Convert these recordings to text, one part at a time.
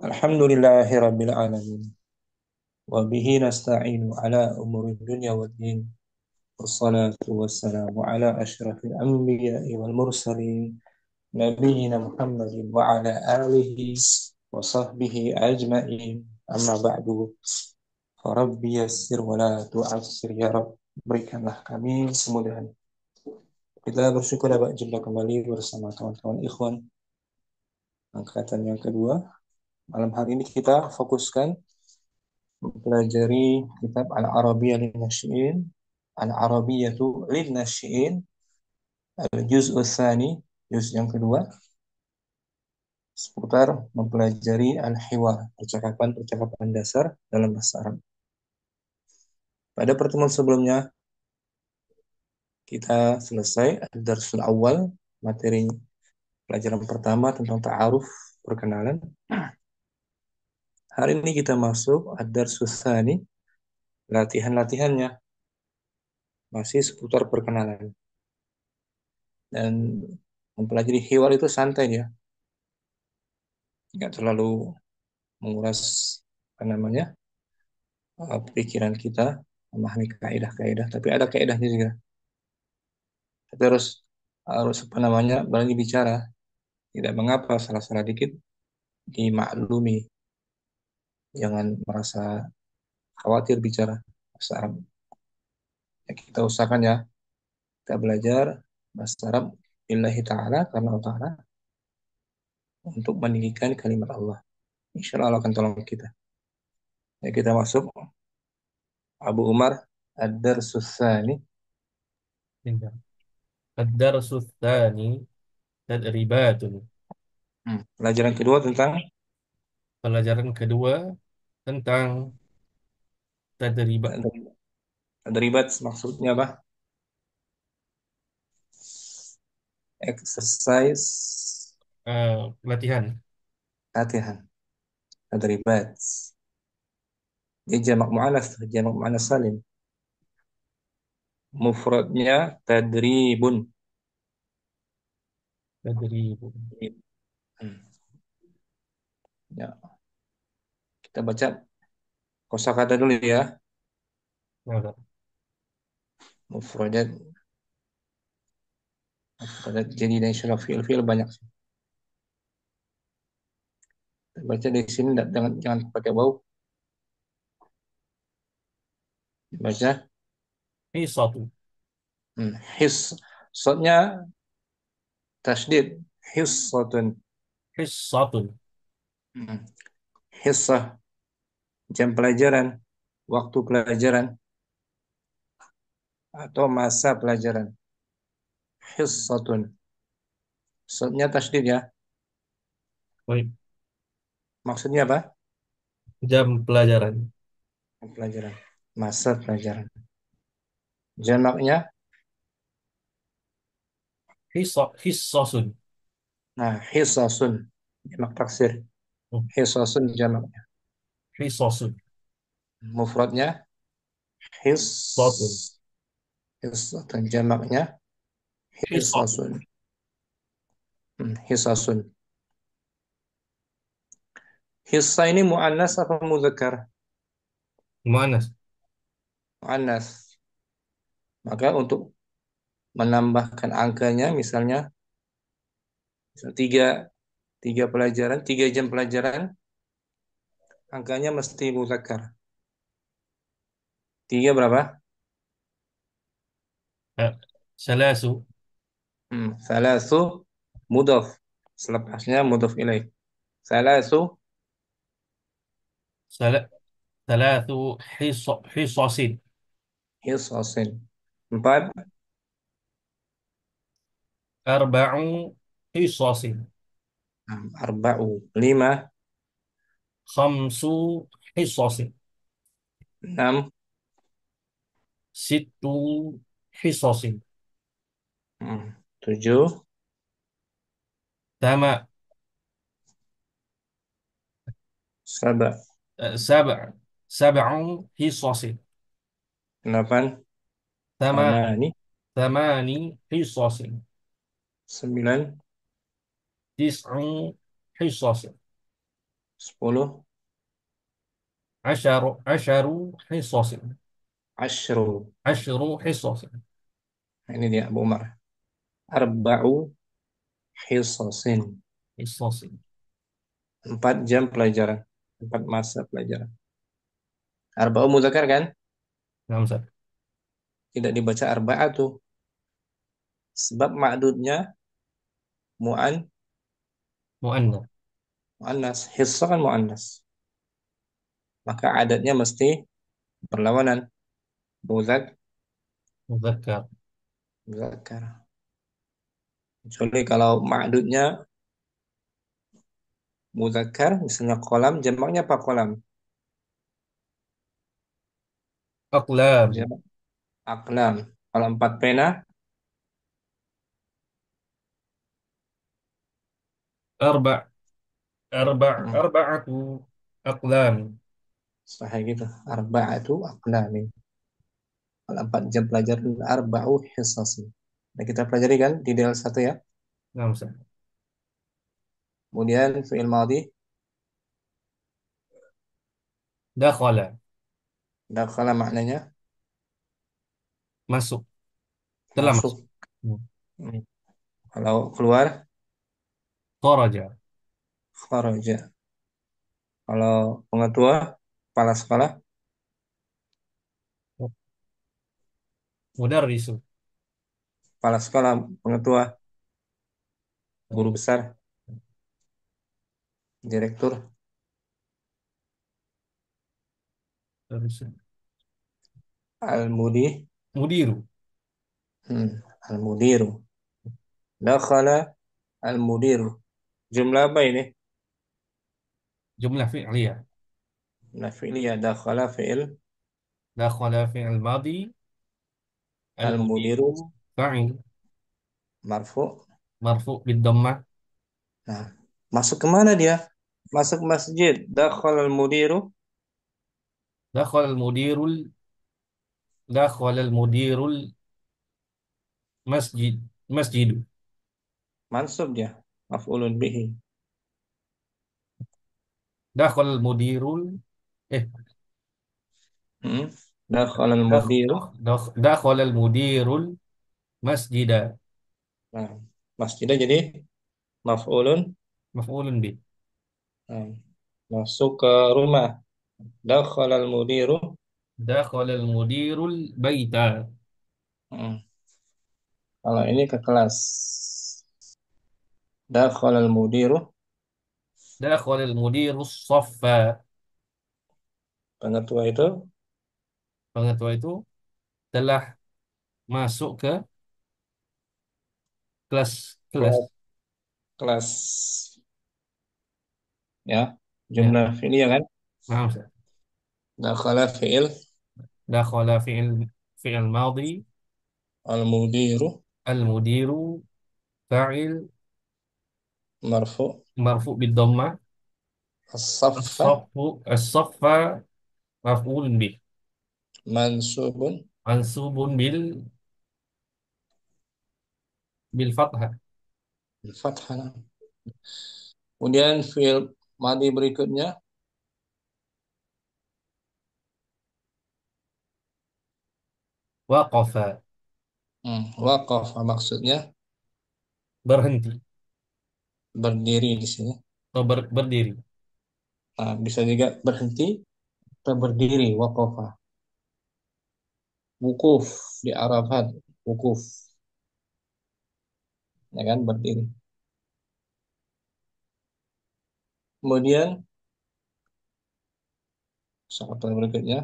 Alhamdulillahi Rabbil Alamin. Wa bihi nasta'inu ala umuri dunya wa din. Wassalatu wassalamu ala ashrafil anbiya'i wal mursalin. Nabiyyina Muhammadin wa ala alihi wa sahbihi ajma'in. Amma ba'du. Farabbi yassir wa la tu'assir ya Rabb. Berikanlah kami kemudahan. Kita bersyukur dapat jumpa kembali bersama kawan-kawan ikhwan angkatan yang kedua. Malam hari ini kita fokuskan mempelajari kitab Al-Arabiyyah lin-Nasy'iin, Al-Arabiyyatu lin-Nasy'iin, Al-Juz'u Tsani, juz yang kedua, seputar mempelajari al-hiwar, percakapan-percakapan dasar dalam bahasa Arab. Pada pertemuan sebelumnya kita selesai ad-darsul awal, materi pelajaran pertama tentang ta'aruf, perkenalan. Hari ini kita masuk ad-darsul tsani, latihan-latihannya masih seputar perkenalan. Dan mempelajari hiwar itu santai ya, nggak terlalu menguras apa namanya pikiran kita memahami kaidah-kaidah, tapi ada kaidahnya juga. Tapi harus harus apa namanya berani bicara, tidak mengapa salah-salah dikit dimaklumi, jangan merasa khawatir bicara bahasa Arab. Ya, kita usahakan ya, kita belajar bahasa Arab lillahi ta'ala, karena Allah Ta'ala, untuk meninggikan kalimat Allah. Insya Allah akan tolong kita. Ya, kita masuk Abu Umar Ad-Darsus Tsani. Indah. Ad-darsu tsani tadribatun. Pelajaran kedua tentang Pelajaran kedua tentang tadribat, tadribat, maksudnya apa? Exercise, latihan. latihan, tadribat. Dia jamak muannas salim. Mufradnya tadribun. Tadribun. Hmm. Ya, kita baca kosakata dulu ya. Nah, Mufradat, mufradat jadi dan istilah fiil banyak sih. Kita baca di sini jangan pakai bau. Baca hisatu. his, sodnya tasdid, hissatun. Hissatun. Hmm. Hissah, jam pelajaran, waktu pelajaran, atau masa pelajaran. Hissatun. Sodnya tasdid ya. Baik. Maksudnya apa? Jam pelajaran. Pelajaran. Masa pelajaran. Jamaknya, Hissasun. nah, hisasun. Jamak taksir. Hmm, Hisasun jamaknya. Hissasun. Mufradnya, his. Satun. Hisatun jamaknya, Hissatun. hisasun. Hisasun. Hissa ini mu'annas apa mudzakkar? Mana? Mu'annas. Maka untuk menambahkan angkanya, misalnya, tiga, tiga jam pelajaran, angkanya mesti mudzakkar. Tiga berapa? Salasu. Salasu mudhaf. Selepasnya mudhaf ilaih. Salasu Sala- Salatu hissasin. hisasin. Empat. Arba'u hissasin. Arba'u. Lima. Khamsu hissasin. Enam. Sittu hissasin. Tujuh. Tama Saba. سبع سبع حصص. Delapan. ثما Tamani. ثماني حصص. Sembilan. تسع حصص. 10. عشر حصص. Ashru. 10 حصص. Nah, ini dia Abu Umar. Arba'u hisasin. حصص. 4 jam pelajaran. 4 masa pelajaran. Arba'u muzakkar kan? نعم Ustaz. Tidak dibaca arba'atu. Sebab ma'dudnya mu'an, مؤنث. mu'annas. Hissa kan mu'annas. Maka adatnya mesti berlawanan. Muzak, مذكر. muzakkar. Kecuali kalau ma'dudnya muzakkar, misalnya kolam, jamaknya apa kolam? أقلام. Jamak aklam. Kalau 4 pena, أربع. hmm, أربعة أقلام. sahih gitu. Arba'atu aklamin. Kalau 4 jam pelajaran, arba'u hisasin. Nah, kita pelajari kan di DL1 ya. نعم Ustaz. Kemudian fi'il madhi, دخل. dakhala maknanya masuk, telah masuk. masuk. Hmm. Hmm. Kalau keluar, Kharaja. kharaja. Kalau pengetua, kepala sekolah, Mudarrisu. kepala sekolah, pengetua, guru Baik. besar, direktur, Mudarrisu. al-mudi, Mudiru. al-mudiru. Dakhala al-mudiru. Jumlah apa ini? Jumlah fi'liyah. Nah, fi'liyah. Dakhala fi'il, Dakhala fi'il madi. al-mudiru Al-mudiru fa'il. marfu. Marfu' bid dhammah. Nah, masuk kemana dia? Masuk masjid. Dakhala al-mudiru Dakhala al-mudirul. Dakhala al-mudirul masjid. Masjidu. mansub dia. Maf'ulun bihi. Dakhala al-mudirul. Eh. Hmm. Dakhala al-mudiru. Dakhala al-mudirul masjida. Nah, masjidnya jadi maf'ulun. Maf'ulun bih. Nah, masuk ke rumah. Dakhala al-mudiru. Dakhala al-mudirul baita. Hmm. Kalau ini ke kelas. Dakhala al-mudiru. Dakhala al-mudirus saffa. Pengetua itu Pengetua itu telah masuk ke kelas kelas. kelas. Kelas. Ya. Ya, Jumlah fi'liyah kan? paham Ustaz. Dakhala fi'il Dakhala fi'il madhi. al-mudiru Al-mudiru fa'il marfu. marfu' bid dhammah. As-saffa As-saffa maf'ulun bih. mansubun Mansubun bil fathah. fathah. Kemudian fi'il madhi berikutnya Waqafa. waqafa maksudnya Berhenti berdiri di sini. atau berdiri. Nah, bisa juga berhenti atau berdiri waqafa. Wukuf di Arafat, wukuf ya kan berdiri. Kemudian soal berikutnya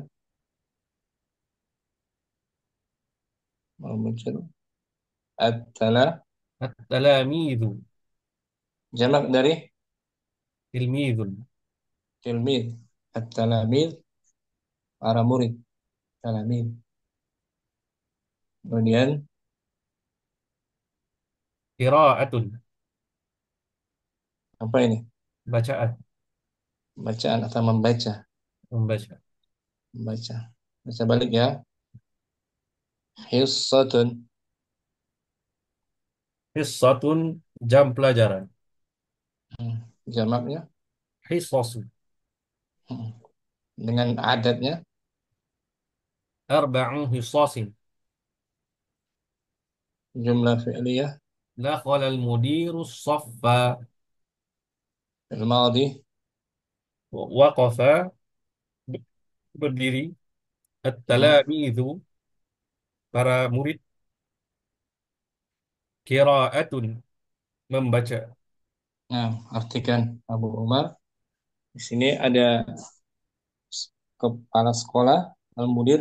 muncul at-tala At-talamidhu. jamak dari Tilmidhun. tilmid. At-talamid para murid, talamid. Kemudian Qira'atun. apa ini? Bacaan. Bacaan atau membaca? Membaca. Membaca. Baca balik ya. Hissatun. Hissatun, jam pelajaran. Jamaknya hisasu. Mm. Dengan adatnya Arba'u hisasin. jumlah fi'liyah Dakhala al-mudiru saffa. fil madhi Waqafa, berdiri. mm. At-talamidhu, para murid. Qira'atun, membaca. Nah, artikan Abu Umar. Di sini ada kepala sekolah, al-mudir,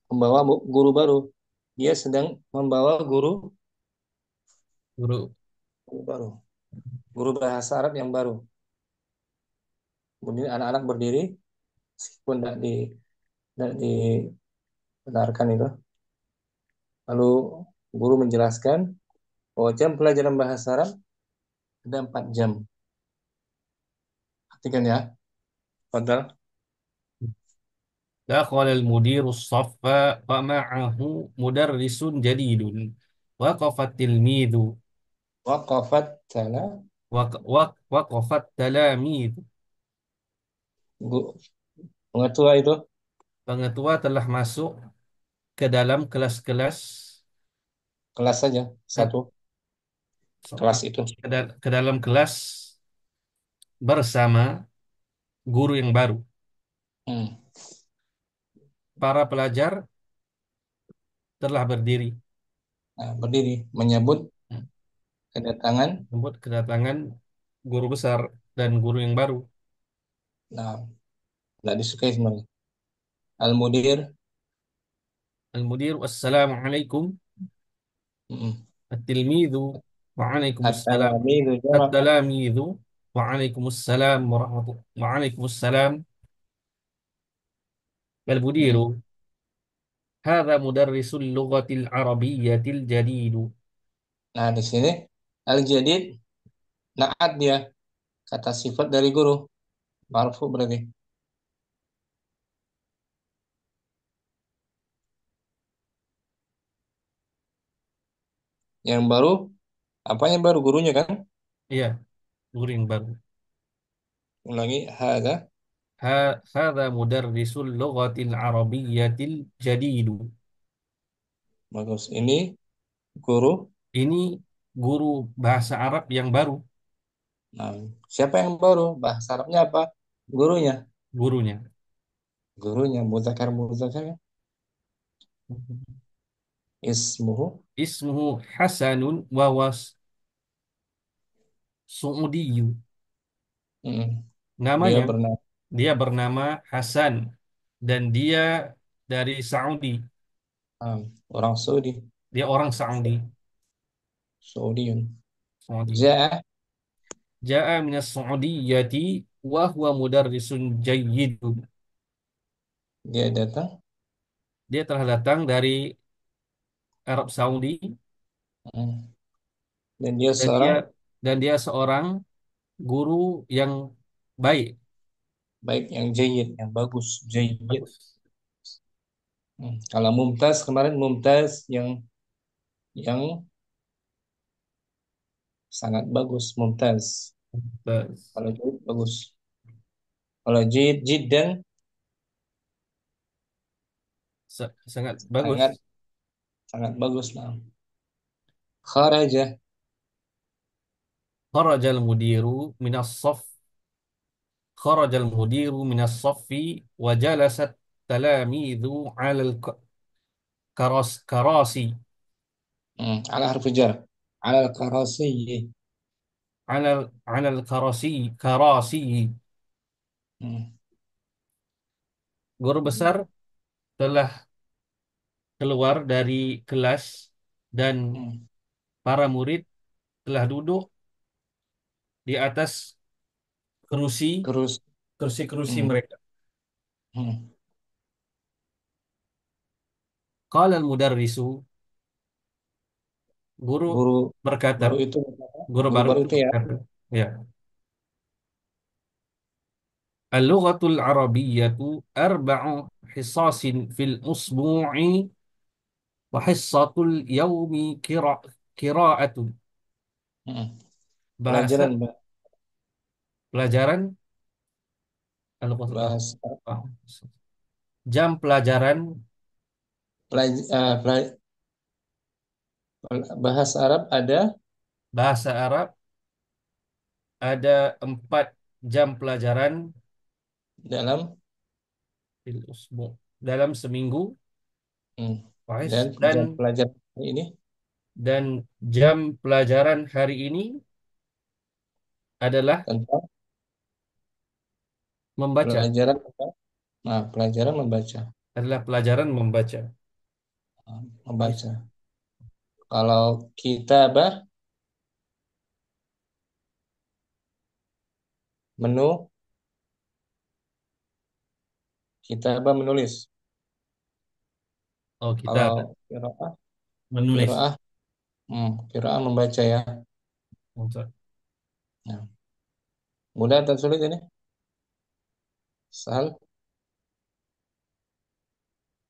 membawa guru baru. Dia sedang membawa Guru. guru baru, guru bahasa Arab yang baru. Kemudian anak-anak berdiri, meskipun tidak dibenarkan itu. Lalu guru menjelaskan bahwa jam pelajaran bahasa Arab ada 4 jam. Perhatikan ya, Fadal. Dakhala al-mudiru saffa wa ma'ahu mudarrisun jadidun. Waqafa at-tilmidhu. Waqafat tala, Waqafa at-talamidhu. pengetua itu Pengetua telah masuk ke dalam kelas-kelas, kelas saja, eh, satu so- kelas itu. ke dalam kelas bersama guru yang baru. Hmm. Para pelajar telah berdiri Nah, berdiri menyambut kedatangan. menyambut kedatangan guru besar dan guru yang baru. Nah, tidak disukai sebenarnya. Al-mudir, Al-mudir, assalamualaikum. mm, At-tilmidhu, waalaikumsalam. at-talamidu jamak. At-talamidhu, waalaikumsalam warahmatullahi. Waalaikumsalam. Mm. Al-mudiru, hadha mudarrisul lughatil arabiyyatil jadidu. Nah, di sini al-jadid naat dia kata sifat dari guru. Marfu berarti. Yang baru, apa yang baru gurunya kan? Iya, guru yang baru. Ulangi, hada Hadha mudarrisul lughatil arabiyyatil jadidu. bagus. Ini guru. Ini guru bahasa Arab yang baru, Nah, siapa yang baru? Bahasa Arabnya apa? Gurunya. gurunya. Gurunya muzakkar muzakkar ya. Ismuhu. Ismuhu Hasanun wa was Su'udiyyu. Mm. Dia Namanya, bernama dia bernama Hasan dan dia dari Saudi. orang Saudi. Dia orang Saudi. Saudiun. Saudi. Ja'a, Ja'a minas Saudiyyati wa huwa mudarrisun jayyidun. dia datang. Dia telah datang dari Arab Saudi Mm. Dan dia dan dia seorang seorang guru yang baik. baik yang jayyid, yang bagus, jayyid. Bagus. Kalau mumtaz kemarin mumtaz yang sangat bagus, mumtaz. Bagus. Kalau jayyid bagus. Kalau jayyid jiddan Sangat bagus. sangat sangat bagus. Nah, kharaja, Kharajal mudiru minas saf. Kharajal mudiru minas saffi wa jalasat talamidhu alal karasi. ala harfi jar, ala al-karasiyyi. Alal karasi. Hmm. Guru besar telah keluar dari kelas dan Hmm. para murid telah duduk di atas kerusi Terus, kursi-kursi hmm. mereka. Hmm. Qala al-mudarrisu, guru Guru berkata, baru itu, guru guru baru baru itu itu ya. berkata, ya, al-lughatul arabiyyatu arba'u hisasin fil usbu'i wa hissatul yawmi qira'atun. Hmm. Bahasa Pelajaran, Mbak. pelajaran Al-Lughatul Arab. bahasa Ah. Jam pelajaran pelaj- eh, pelaj- bahasa Arab ada bahasa Arab ada 4 jam pelajaran dalam fil usbu dalam seminggu. hmm, dan Wahis jam pelajaran ini dan jam pelajaran hari ini adalah tentang membaca, pelajaran apa? Nah, pelajaran membaca. adalah pelajaran membaca. Nah, Is- membaca. Kalau kitabah menu kitabah menulis. Oh, kita Kalau qiraah menulis. qiraah qiraah membaca ya. Untuk Nah, mudah atau sulit ini? Sahal,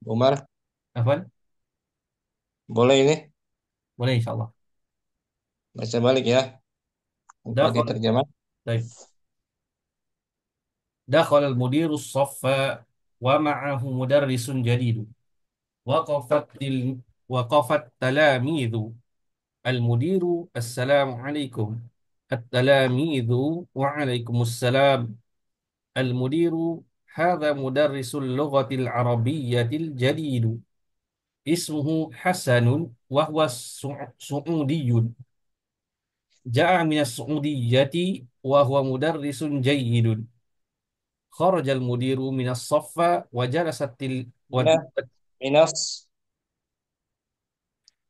Umar, apa? boleh ini Boleh insyaallah. baca balik ya tanpa Dakhal, diterjemah. baik. Dakhala al-mudiru as-saffa wa ma'ahu mudarrisun jadid. Waqafat til waqafat talamidhu. Al-mudiru assalamu alaikum. At-talamidhu wa alaikumussalam. المدير هذا مدرس اللغة العربية الجديد اسمه حسن وهو سعودي جاء من السعودية وهو مدرس جيد خرج المدير من الصف Mina minas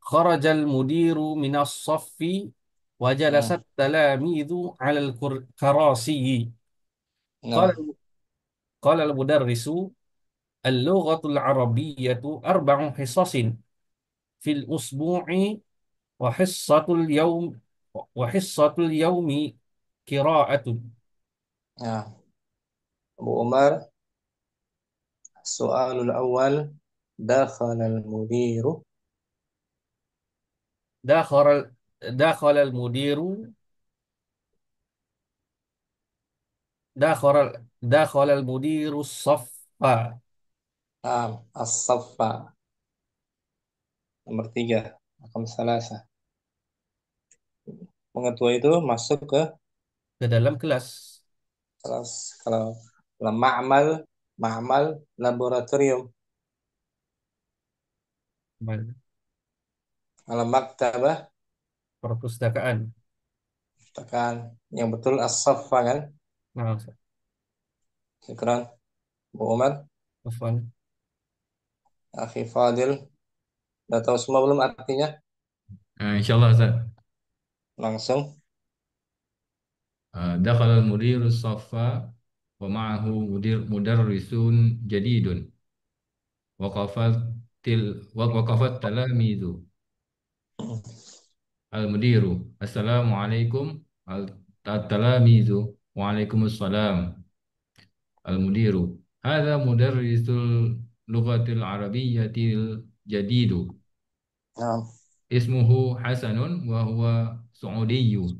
خرج المدير من الصف وجلس hmm, التلاميذ على الكراسي nah, قال قال المدرس اللغة العربية 4 حصص في الأسبوع وحصة اليوم وحصة اليوم قراءة. nah. Abu Umar, soalul awal dakhala al-mudiru دخل دخل المدير دخل المدير الصف. as-saffa. Nomor tiga, rakam salasa. Pengetua itu masuk ke Ke dalam kelas. kelas. Kalau ma'mal laboratorium. Kalau maktabah, Perpustakaan. tekan yang betul as-saffa kan. Nah, Sekarang Bu Umar, Afwan. Akhi Fadil, udah tahu semua belum artinya? Insyaallah Ustaz. Langsung. Dakhala al-mudiru as-saffa wa ma'ahu mudarrisun jadidun. Waqafat waqafat talamizu. Al-mudiru, assalamualaikum. Al-talamizu, waalaikumsalam. Al-mudiru, hadha mudarrisul lughatil arabiyyatil jadidu. Nah, Ismuhu Hasanun wa huwa Saudiyyu.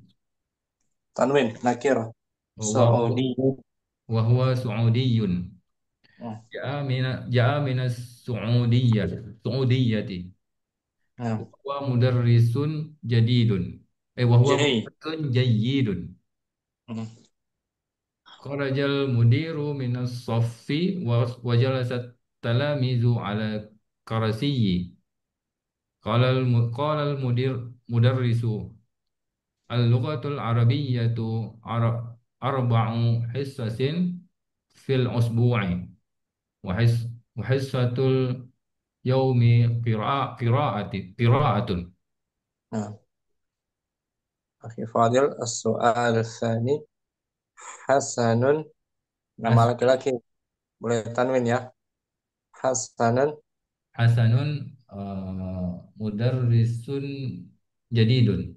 tanwin nakirah. Wa Saudi. wa huwa Saudiyyun. Hmm. Ja'a minas Saudiyyati. Nah, Wa mudarrisun jadidun. Wa huwa J. mudarrisun jayyidun. Hmm. Kharajal mudiru minas saffi wa jalasat talamizu ala karasiyyi. Qala al mudarrisu al-lughatul arabiyyatu arba'u hissasin fil usbu'i wa hissatul yaumi qira'atun. Nah, Akhi Fadil, as-soal tsani Hasanun, nama Has- laki-laki. Boleh tanwin ya. Hasanun. Hasanun mudarrisun jadidun,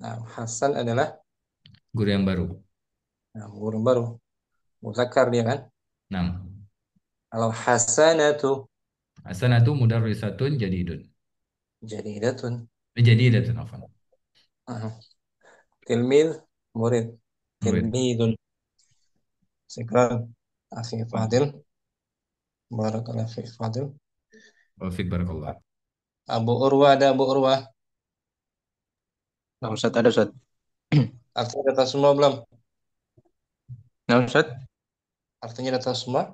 Nah, Hasan adalah guru yang baru. guru baru. Muzakkar dia kan. 6. Kalau Hasanatu Hasanatu mudarrisatun jadidun. jadidatun. Jadidatun afwan. Aha. Tilmid, murid. Murid. Tilmidun. Sekarang. Akhi Fadil. Barakallahu fi Fadil. Wafik barakallah. Abu Urwa, ada Abu Urwa. Nah, Ustaz, ada Ustaz. Artinya data semua belum? Nah, Ustaz. Artinya data semua?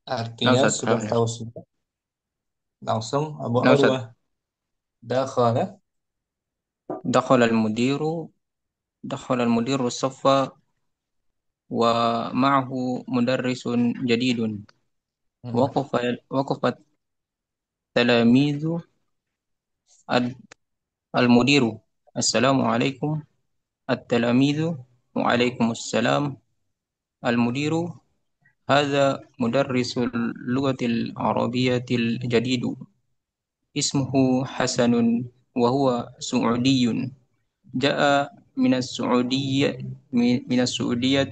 Nah, Artinya Ustaz. sudah tahu semua. Langsung Abu Nah, Ustaz. Urwa. Dakhala. دخل المدير دخل المدير الصف ومعه مدرس جديد. Hmm. وقف التلاميذ. المدير: السلام عليكم. التلاميذ: وعليكم السلام. المدير: هذا مدرس اللغة العربية الجديد، اسمه حسن، وهو سعودي، جاء من السعودية من السعودية،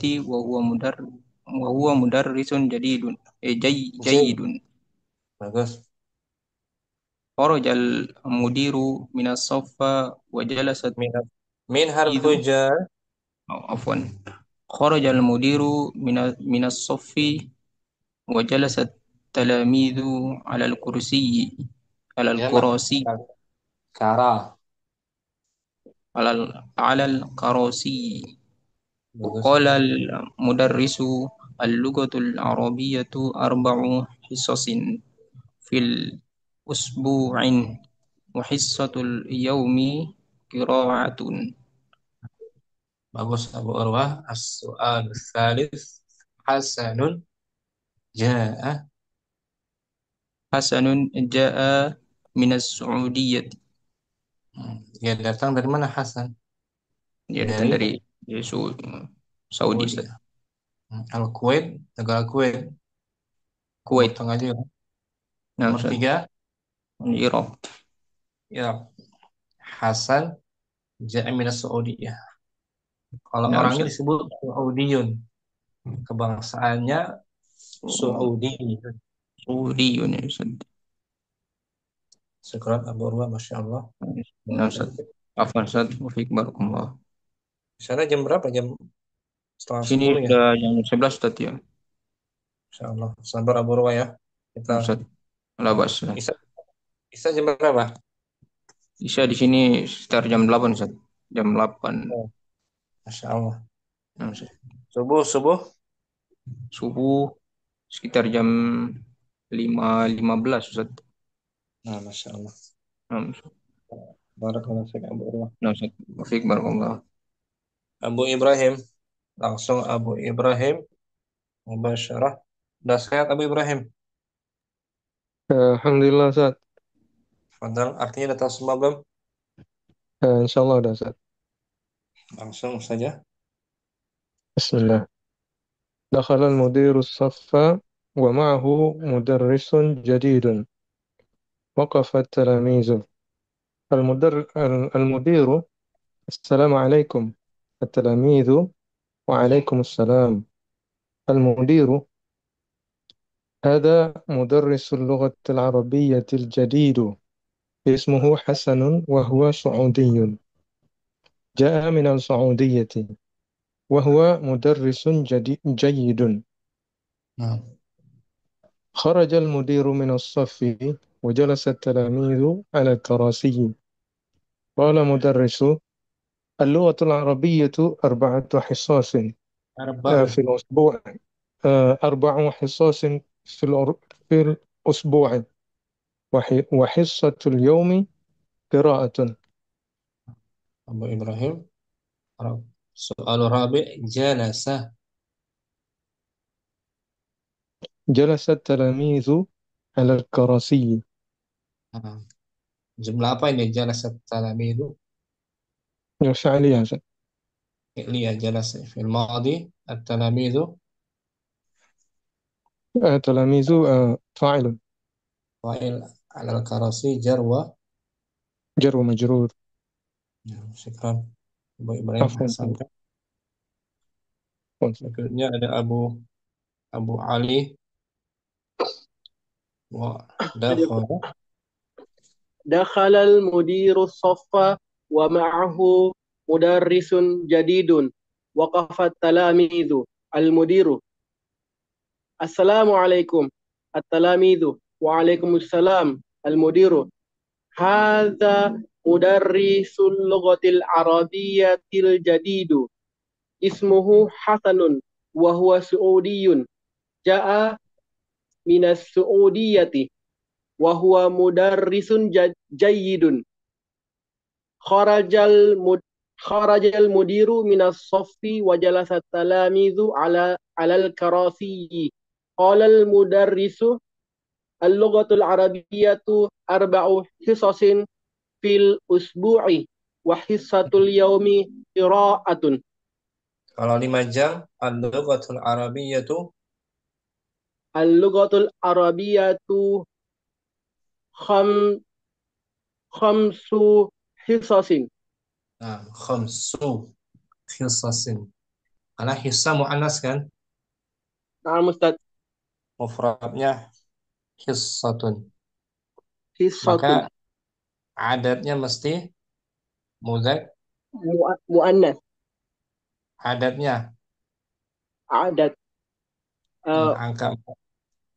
وهو مدرس جديد Zaid. جيد. Bagus. خرج المدير من الصف وجلس Min, min التلميذ. harfu jar. عفوا. خرج المدير من الصف وجلس التلاميذ على الكرسي على Jamak. الكراسي Kara. على الكراسي. Bagus. قال المدرس: اللغة العربية 4 حصص في الأسبوع، وحصة اليوم قراءة. Bagus Abu Urwa. As-su'al tsalits. Hasanun ja'a. حسن جاء من السعودية. Dia datang dari mana Hasan? Dia datang Dari dari Saudi, Saudi. Ustaz. Al-Kuwait, negara Kuwait. Timur Kuwait. Tengah juga. Nah, Nomor Ustaz. 3, Irak. ya, Hasan ja'a minas Saudiyah. Kalau Nah, orangnya Ustaz. disebut Saudiyun, kebangsaannya Saudi. Saudi, ya, Ustaz. Syukran Abu Urwa, Masya Allah. Nah, Ustaz. Afwan, Ustaz. Wafik barakallah. Di sana jam berapa? Jam setengah Sini 10 ya? sudah jam 11, Ustaz, ya. Masya Allah. Sabar Abu Urwa ya. Kita Nah, Ustaz. Labas. Isa, Isa jam berapa? Isya di sini sekitar jam 8, Ustaz. Jam 8. Oh, Masya Allah. Nah, Ustaz. Subuh, subuh. Subuh sekitar jam 5.15, Ustaz. Nah, Masya Allah. Nah, Ustaz. Barakallahu fiik Abu Urwa. Nah, Ustaz. Wafik barakallah. Abu Ibrahim. Langsung Abu Ibrahim. Mubasyarah. Udah sehat Abu Ibrahim? Alhamdulillah Ustaz. Fadal, artinya udah tahu semua belum? Insyaallah udah Ustaz. Langsung saja. Bismillah. دخل المدير الصف ومعه مدرس جديد. وقف التلاميذ. المدير: السلام عليكم. التلاميذ: وعليكم السلام. المدير: هذا مدرس اللغة العربية الجديد، اسمه حسن، وهو سعودي، جاء من السعودية، وهو مدرس جيد. Nah, خرج المدير من الصف وجلس التلاميذ على الكراسي. قال مدرس: اللغة العربية 4 حصص Arba'un. في الأسبوع. 4 حصص في الأسبوع، وحصة اليوم قراءة. Abu Ibrahim. Soal Rabi' jalasa. جلس التلاميذ على الكراسي. Nah, jumlah apa ini? Jalasa talamidu. فعليا. Fi'liya jalasa. Fil madi. At-talamidu. تلاميذ فاعل. Fa'il alal karasi jarwa. جر ومجرور. Ya, syukran. Abu Ibrahim عفوا. Hasan. Berikutnya ada Abu Ali. Wa dakhala. دخل المدير الصف ومعه مدرس جديد. وقف التلاميذ المدير السلام عليكم التلاميذ وعليكم السلام المدير هذا مدرس اللغة العربية الجديد اسمه حسن وهو سعودي جاء من السعودية وهو مدرس جيد خرج المد... خرج المدير من الصف وجلس التلاميذ على الكراسي قال المدرس اللغة العربية 4 حصص في الأسبوع وحصة اليوم قراءة. Kalau 5 jam, al-lughatul arabiyyatu اللغة العربية خم... 5 حصص. khamsu hisasin. Karena hissa mu'annas kan, نعم أستاذ. mufradnya hissatun. حصة Maka adatnya mesti mudzak, مؤنث adatnya عدد angka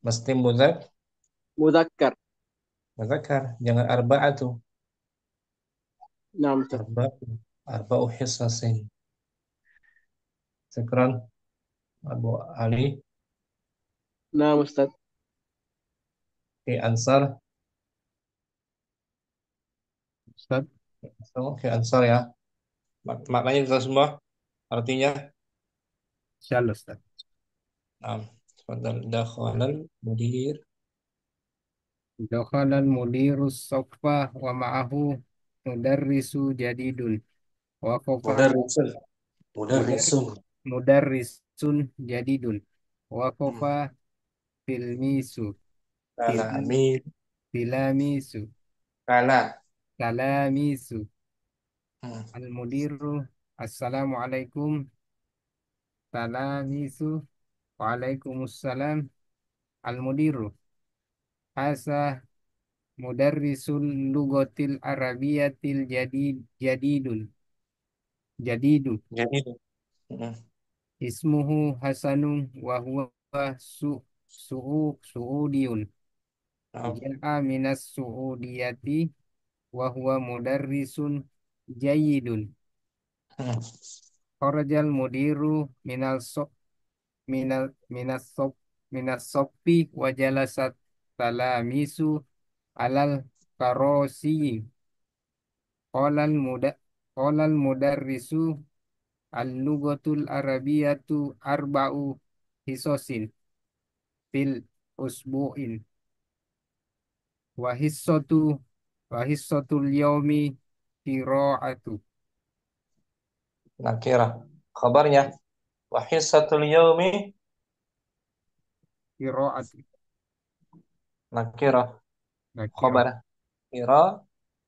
mesti mudzak, مذكر. muzakkar, jangan arba'atu. نعم أستاذ. Arba'u hissasin. Syukran Abu Ali نعم أستاذ. fi Ansar. Ustaz. Fi Ansar ya. Maknanya kita semua artinya Insyaallah Ustaz. tafadhal dakhalal mudir Dakhala al-mudiru as-saffa wa ma'ahu mudarrisu jadidun. Waqafa mudarrisun mudar- mudarrisun mudarrisun jadidun. hmm. Waqafa filmisu Kala fil amin filamisu kala kalamisu hmm. al-mudiru assalamualaikum talamisu waalaikumsalam al-mudiru hasa mudarrisul lugatil arabiyatil jadidu Jadi hmm. ismuhu hasanun wa huwa su'udiyun Nah, ja'a minas su'udiyati wa huwa mudarrisun jayyidun hmm. kharajal mudiru minal minas sop minas sopi wa jalasat talamisu alal karosi qolal mudarrisu al-lughatul arabiyatu arba'u hisosin fil usbu'in wa hissatu wa hissatul yaumi qira'atu Nakirah kabarnya wa hissatul yaumi qira'atu nakirah nakira khabar kira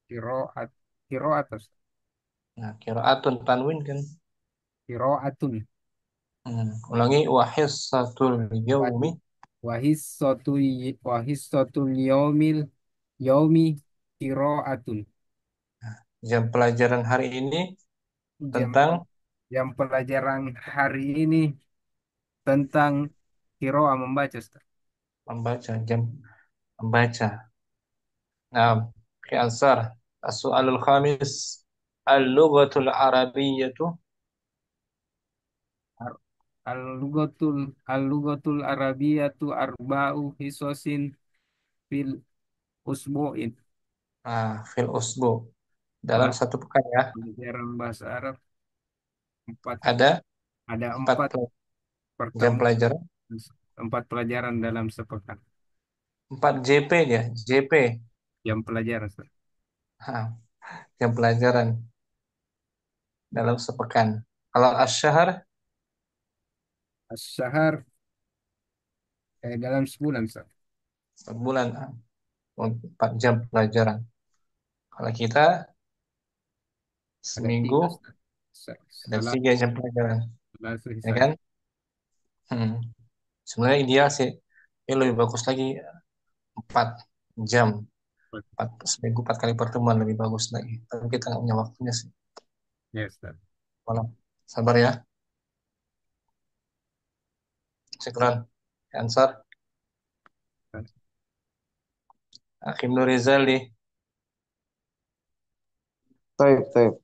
qira'at qira'atus qiraatun tanwin kan qira'atun ulangi wa hissatul wa yaumi wa hissatul yaumi qira'atun jam pelajaran hari ini jam tentang jam pelajaran hari ini tentang qira'ah membaca Ustaz. membaca jam membaca. Nah, fi Ansar as-su'alul khamis al-lughatul arabiyyatu Ar- al-lughatul arabiyatu arba'u hisosin fil usbu'in fil usbu dalam dalam satu pekan ya pelajaran bahasa Arab empat ada ada empat empat jam pertemuan pelajaran 4 pelajaran dalam sepekan 4 JP ya JP jam pelajaran Ustaz. Ah, jam pelajaran dalam sepekan. Kalau asyhar As-sahar dalam sebulan Ustaz. sebulan 4 jam pelajaran. Kalau kita Ada 3 seminggu Ustaz. ada Salah 3 jam pelajaran, salah ya hisab kan? Sebenarnya ideal sih, ini lebih bagus lagi 4 jam, 4 seminggu 4 kali pertemuan lebih bagus lagi. Tapi kita nggak punya waktunya sih. ya Ustaz. Malam. Sabar ya. Syukran. Ansar. Akhim Nur Rizali. طيب طيب.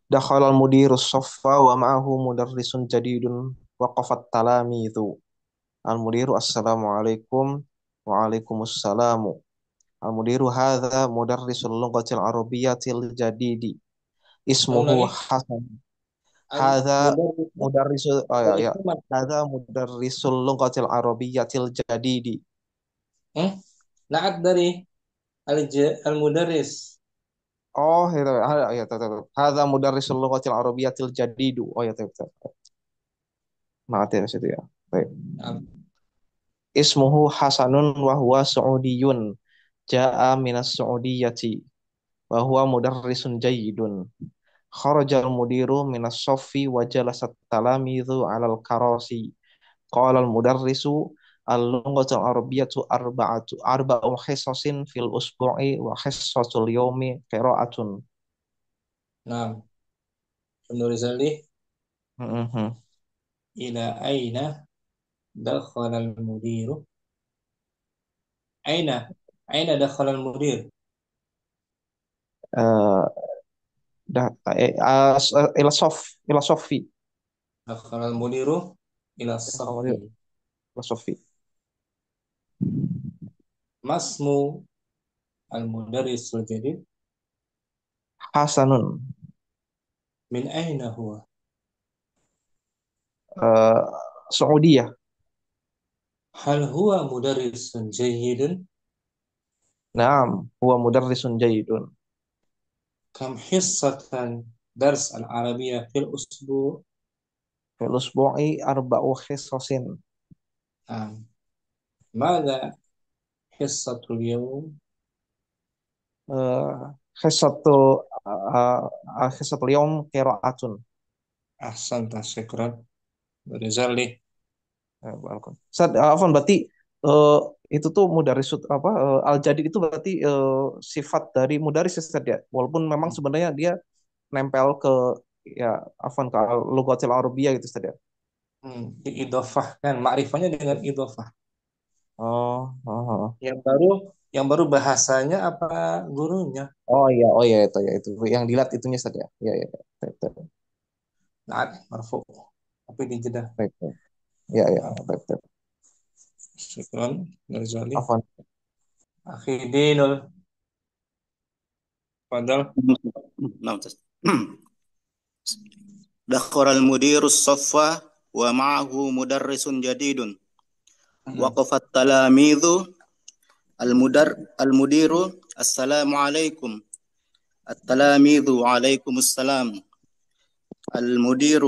دخل المدير الصف ومعه مدرس جديد. وقف التلاميذ. المدير السلام عليكم. وعليكم السلام. المدير هذا مدرس اللغة العربية الجديد. Ulang اسمه lagi. حسن. هذا مدرس يا Mudarris يا itu mana? هذا مدرس اللغة العربية الجديد. Naat dari al-mudarris. Oh ya ya هذا مدرس اللغة العربية الجديد. Oh ya tahu tahu. Nah, ya situ ya. Baik. Nah, Ismuhu Hasanun wa huwa Saudiyun. Ja'a minas Saudiyati. Wa huwa mudarrisun jayyidun. Kharajal mudiru minas soffi wa jalasat talamidhu alal karasi. Qala al-mudarrisu al-lughatu al-arabiyyatu arba'u hisasin fil usbu'i wa hisatul yawmi qira'atun. nah, Nur Rizali. Mhm. Ila aina dakhala al-mudiru? Aina? Aina dakhala al-mudir? Eh, ila sofi Dakhala al-mudiru ila saffi. ila sofi. Masmu al-mudarris al-jadid Hasanun. min aina huwa? Eh, Saudiyah. Hal huwa mudarrisun jayyidun? Naam, huwa mudarrisun jayyidun. Kam hissatan dars al-arabiyyah fil usbu'? Fil usbu'i arba'u hisasin. Nah, mada hissatul yawm? Eh, Hisatu hisatul yawm qira'atun. Ahsanta, syukran. Nur Rizali. Afwan berarti eh, itu tuh mudarisut apa al-jadid itu berarti sifat dari mudaris ya Ustaz ya. Walaupun memang sebenarnya dia nempel ke ya afwan ke lugatil arabiyah gitu Ustaz ya. Diidofahkan, makrifahnya dengan idofah. Oh, oh, oh. Yang baru bahasanya apa gurunya? Oh iya itu ya itu yang dilihat itunya Ustaz ya. Iya iya. Baik, baik, Naat, marfu. Tapi di jeda. baik, baik. Iya iya Nah, baik, baik. syukran. Nur Rizali. Afwan. Akhi Dinul. Fadal. نعم أستاذ. دخل المدير الصف ومعه مدرس جديد. وقف التلاميذ. المدير السلام عليكم. التلاميذ عليكم السلام. المدير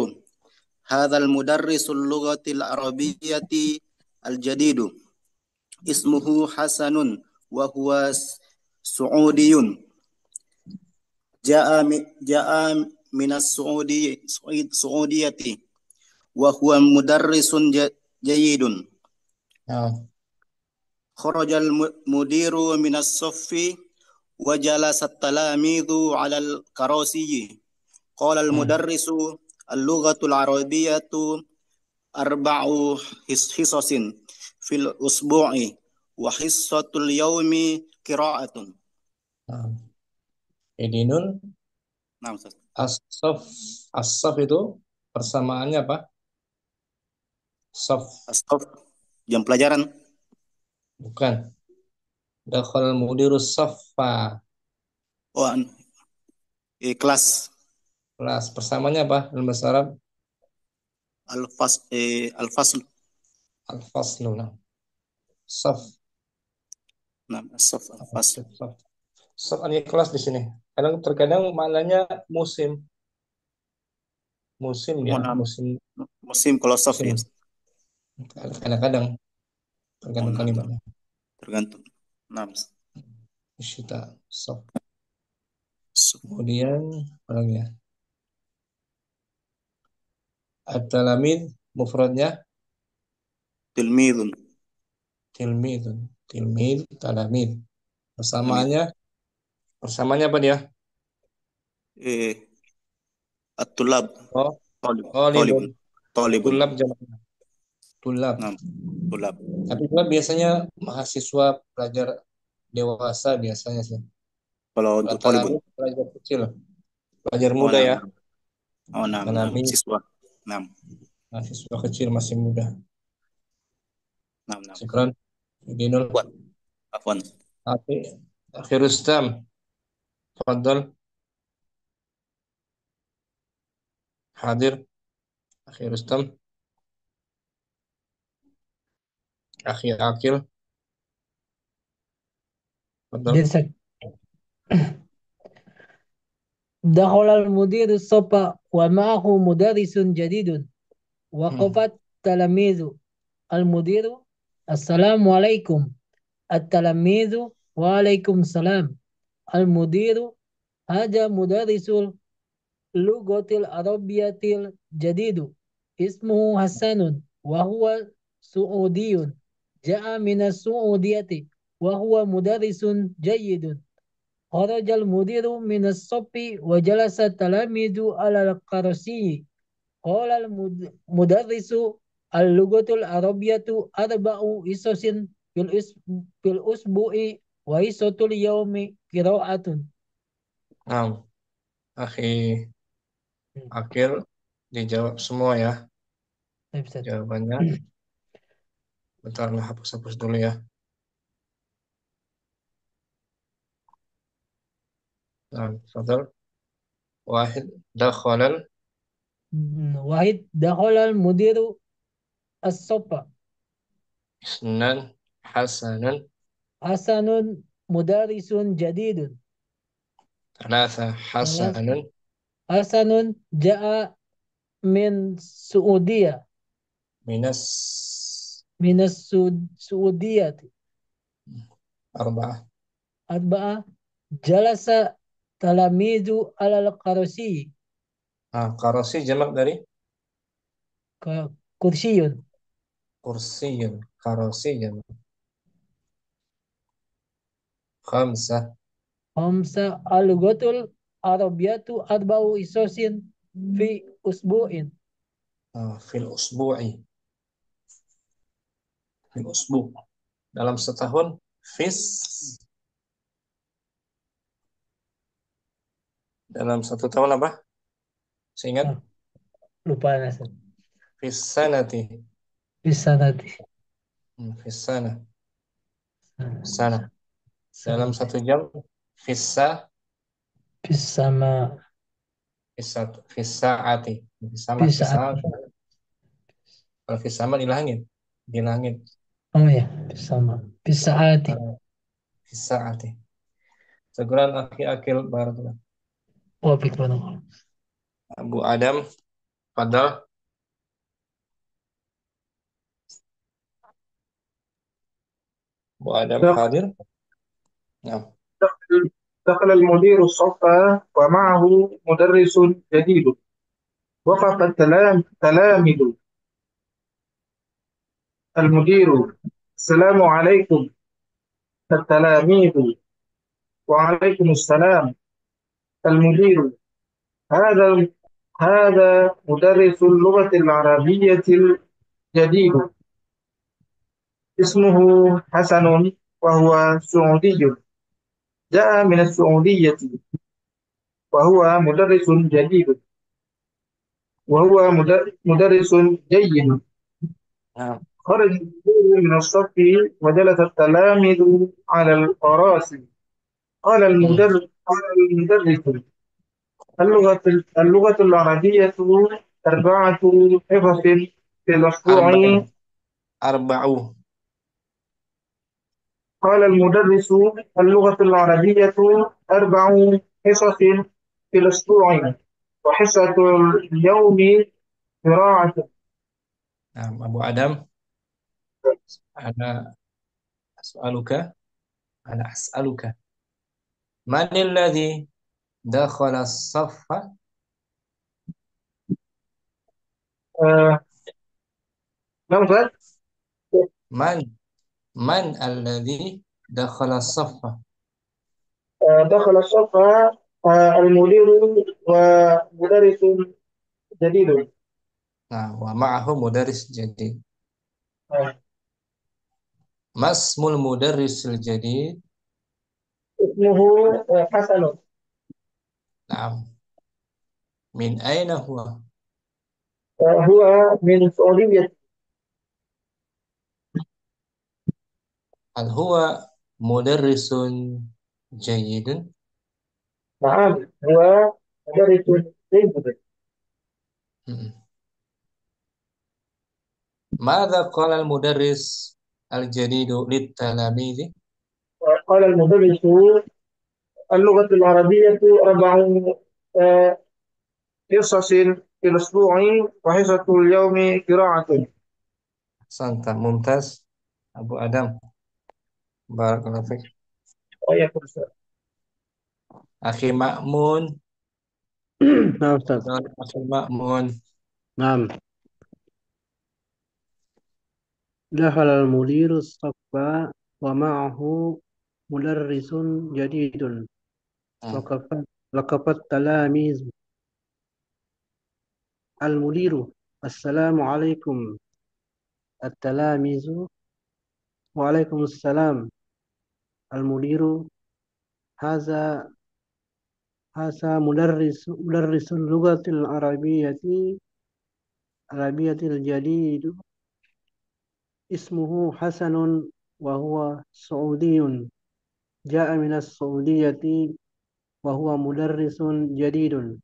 هذا المدرس اللغة العربية الجديد. اسمه حسن وهو سعودي. جاء من السعودية وهو مدرس جيد. خرج المدير من الصف وجلس التلاميذ على الكراسي. قال المدرس اللغة العربية أربع حصص في الأسبوع وحصة اليوم قراءة. Dinul. نعم أستاذ. As-saf itu persamaannya apa? Saf. As-saf, jam pelajaran. Bukan. Dakhala al-mudirus saffa. Oh, kelas. Kelas. Persamanya apa? Dalam bahasa Arab? Al-fasl. Al-faslu. Nah. Saf. Nah, as-saf, al-fasl. Saf. Saf ini kelas di sini. Terkadang maknanya musim. Musim ya, musim. Musim kalau saf ya. Kadang-kadang tergantung nah, kalimatnya. Tergantung. Nah, Syita, saf. Kemudian orangnya. At-talamid mufradnya tilmidun. tilmidun. Tilmid, talamid. Persamaannya apa dia? At-tulab. Oh, Talib. talibun. Tolibun. Tulab jamaknya. Tulab. Naam. Tulab. Tapi tulab biasanya mahasiswa, pelajar dewasa biasanya sih. Kalau Kalau untuk talami tolibun. pelajar kecil, pelajar Oh, muda naam. ya. Oh, naam. Naam. Talami Siswa. Naam. mahasiswa kecil masih muda. Naam. Naam. Syukran. Dinul. Kuat. Afwan. Akhi Rustam. Tafadhal. Hadir. Akhi Rustam. Akhi Akil. Tafadhal. جلسة دخل المدير الصف ومعه مدرس جديد. وقف التلاميذ. المدير: السلام عليكم. التلاميذ: وعليكم السلام. المدير: هذا مدرس اللغة العربية الجديد، اسمه حسن وهو سعودي، جاء من السعودية وهو مدرس جيد. خرج المدير من الصف وجلس التلاميذ على الكرسي. قال المدرس: اللغة العربية 4 حصص في الأسبوع وحصة اليوم قراءة. Nah, Akhi Akil dijawab semua ya طيب أستاذ. jawabannya. Bentar lah, hapus dulu ya. Nah, tafadhal. Wahid dakhalal واحد دخل المدير الصف. isnan hasanun حسن مدرس جديد. thalatha hasanun حسن جاء من السعودية. minas من السعودية. arba'ah. 4 جلس تلاميذ على الكرسي. Nah, karosi jamak dari كرسي. kursiyun. Karosi jamak. Khamsah. 5 اللغة العربية 4 حصص في أسبوع. Fil usbu'i. Fil usbu'. Dalam setahun. Dalam satu tahun apa? Seingat? lupa nasa. Fis sanati. في السنة. Fis sana. Sana. Dalam satu jam. Fissa. في السماء. Fissa'ati. Sama في fissa. ساعة. Kalau fissama di langit. Di langit. Oh ya, في السماء. في الساعات. Fissa'ati. Seguran akhi akil barakallah. وفكرة أخرى. Abu Adam. Fadal. Abu Adam hadir. Ya. دخل المدير الصف ومعه مدرس جديد. وقف التلاميذ. المدير: السلام عليكم. التلاميذ: وعليكم السلام. المدير: هذا هذا مدرس اللغة العربية الجديد، اسمه حسن وهو سعودي، جاء من السعودية وهو مدرس جديد وهو مدرس جيد. Nah, خرج المدير من الصف وجلس التلاميذ على الكراسي. قال المدرس: اللغة العربية 4 حصص في الأسبوع. arba'u. قال المدرس: اللغة العربية 4 حصص في الأسبوع وحصة اليوم قراءة. Nah, Abu Adam. Ana as'aluka. Ana as'aluka. Man alladhi dakhala as-saffa? آه، نعم أستاذ. Man. Man alladhi dakhala as-saffa? دخل الصف المدير ومدرس جديد. Nah, wa ma'ahu mudaris jadid. آه. Masmul mudarrisil jadid. اسمه حسن. Nah, min aina huwa? هو من السعودية. Hal huwa mudarrisun jayyidun? نعم هو مدرس جيد. Hmm. Madza qala al-mudarris al-jadidu lit-talamidhi? قال المدرس اللغة العربية أربع آه، حصص في الأسبوع وحصة اليوم قراءة. Santa, mumtaz. Abu Adam, barakallahu fiik. ويقول السلام. Akhi Ma'mun, نعم أستاذ. Akhi Ma'mun. نعم. دخل المدير الصف ومعه مدرس جديد. Hmm. وقف التلاميذ. المدير: السلام عليكم. التلاميذ: وعليكم السلام. المدير: هذا مدرس اللغة العربية الجديد. اسمه حسن وهو سعودي. جاء من السعودية وهو مدرس جديد.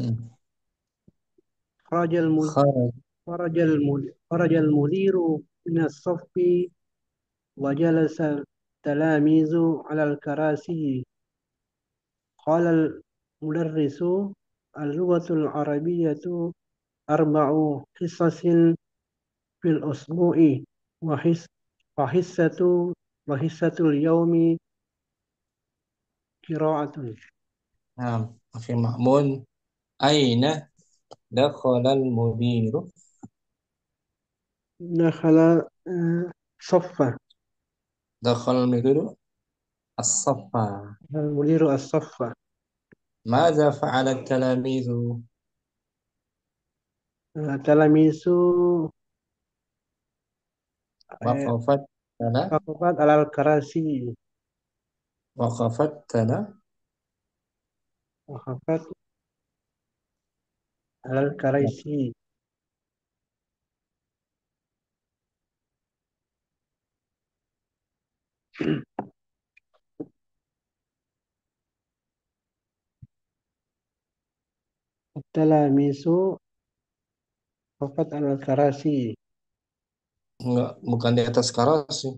Hmm. خرج الم- Kharaj. خرج المدير من الصف وجلس التلاميذ على الكراسي. قال المدرس: اللغة العربية 4 حصص في الأسبوع، وحس وحصة وحصة اليوم قراءة. Nah, Akhi Ma'mun, aina dakhala al-mudiru? دخل صف. Dakhala al-mudiru as-saffa. المدير الصف. ماذا فعل التلاميذ؟ التلاميذ وقفت تلا وقفت على الكراسي. وقفت تلا وقفت على الكراسي. التلاميذ وقفت على الكراسي. Enggak, bukan di atas karasi,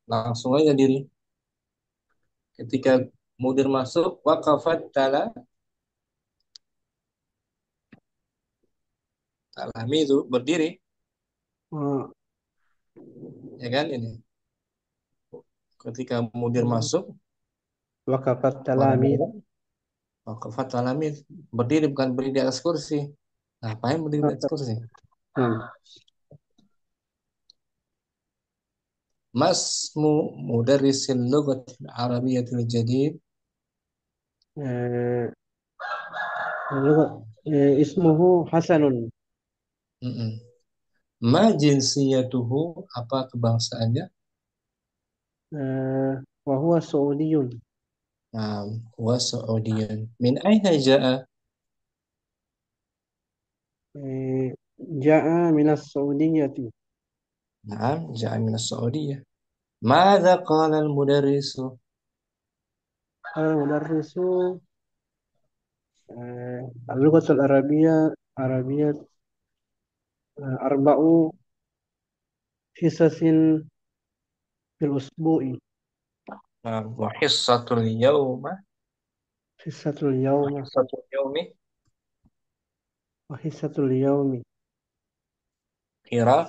langsung aja diri. Ketika mudir masuk, waqafat tala talamizu berdiri, و- ya kan ini. Ketika mudir masuk, وقفت para التلاميذ. murid waqafat talamiz berdiri, bukan berdiri di atas kursi. Ngapain berdiri di atas kursi? نعم. Masmu mudarrisil lughatil arabiyyatil jadid. آه، اسمه حسن. Mm-mm. Ma jinsiyatuhu, apa kebangsaannya? وهو سعودي. Nah, wa Saudiyan. Min aina ja'a? جاء من السعودية. Naam, ja'a min as-Saudiyah. Madza qala al-mudarrisu? المدرس: اللغة العربية عربية 4 حصص في الأسبوع. Naam, wa hissatul yawma, حصة wa اليوم hissatul yawmi وحصة اليوم qira.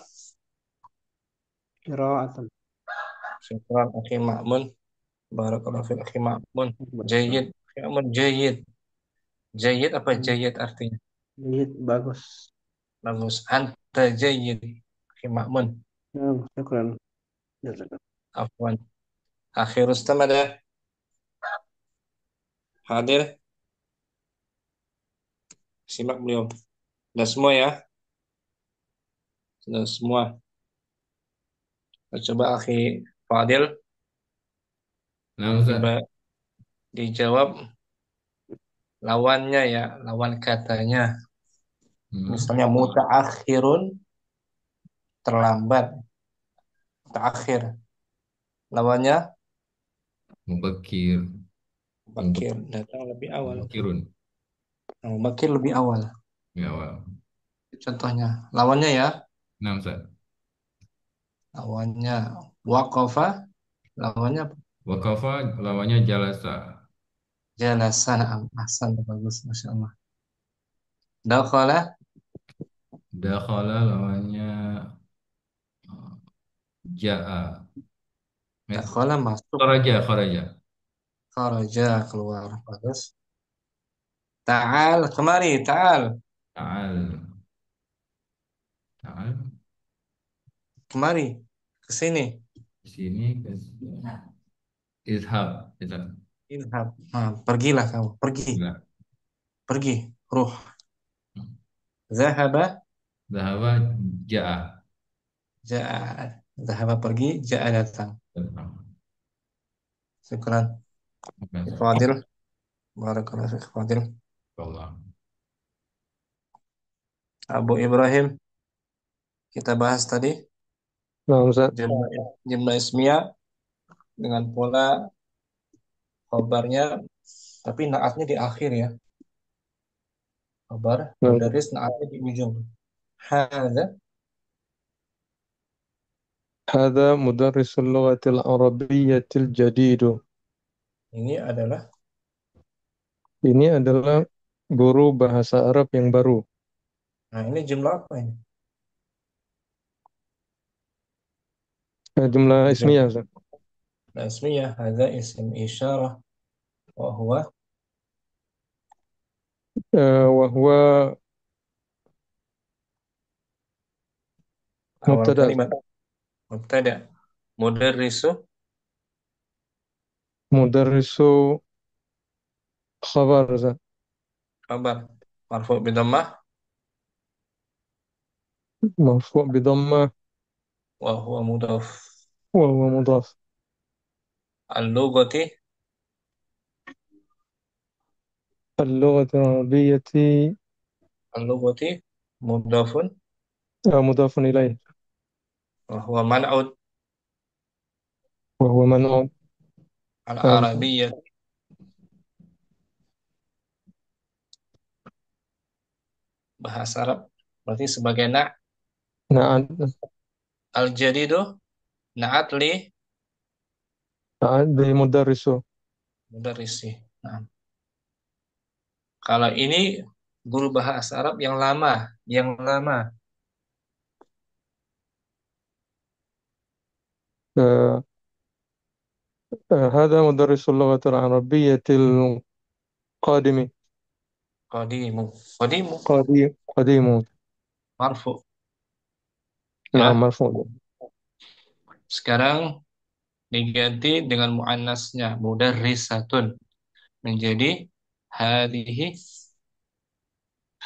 قراءة. Syukran akhi Ma'mun. Barakallahu fi akhi Ma'mun. Jayyid. Akhi Ma'mun jayyid. Jayyid apa jayyid artinya? جيد bagus. Bagus. Anta jayyid. Akhi Ma'mun. نعم شكرا جزاك. Afwan. Akhi Rustam ada hadir? Simak beliau. Sudah semua ya? Sudah semua. Kita coba akhi Fadil Nah, Ustaz. coba dijawab lawannya ya, lawan katanya. Misalnya mutaakhirun, terlambat. Mutaakhir. Lawannya Mubakir. bakir, datang lebih awal. Mubakirun. Nah, bakir lebih awal. Ya, awal. Contohnya, lawannya ya. Nah, Ustaz. Lawannya waqafa, lawannya Waqafa lawannya jalasa. jalasa. Ahsan, bagus, Masya Allah. Dakhala, Dakhala lawannya jaa. dakhala masuk. Kharaja. Kharaja, keluar. Bagus. Ta'al, kemari, ta'al. Ta'al. Kemari, ke sini. Di sini izhab. Idhab. Nah, pergilah kamu, pergi. Enggak. Pergi, ruh. Zahaba, Zahaba jaa. ja'a. Zahaba pergi, ja'a datang. Syukran. Fadil. Barakallahu fiik, Fadil. Allah. Abu Ibrahim, kita bahas tadi Nah, Ustaz. jumlah ismiyah dengan pola khabarnya, tapi naatnya di akhir ya. Khabar, mudaris naatnya di ujung. Hadza هذا مدرس اللغة العربية الجديد. Ini adalah guru bahasa Arab yang baru. Nah, ini jumlah apa ini? Jumlah ismiyah, Ustaz. Nah, ismiyah, hadza ism isyarah wa huwa وهو awal مبتدأ. kalimat mubtada. Mudarrisu مدرس خبر, Ustaz. khabar marfu bi dhammah مرفوع بضمة wa huwa mudhaf. وهو مضاف. Al-lughati اللغة العربية al-lughati mudhafun مضاف إليه wa huwa man'ud. وهو منعوت. Al-arabiyyah bahasa Arab berarti sebagai نعم. al-jadidu na'at li بمدرس. mudarrisi. Nah, kalau ini guru bahasa Arab yang lama. آه، هذا مدرس اللغة العربية القادم. Qadimu قديم. marfu. نعم Ya, مرفوع. sekarang diganti dengan muannasnya mudarrisatun menjadi hadhihi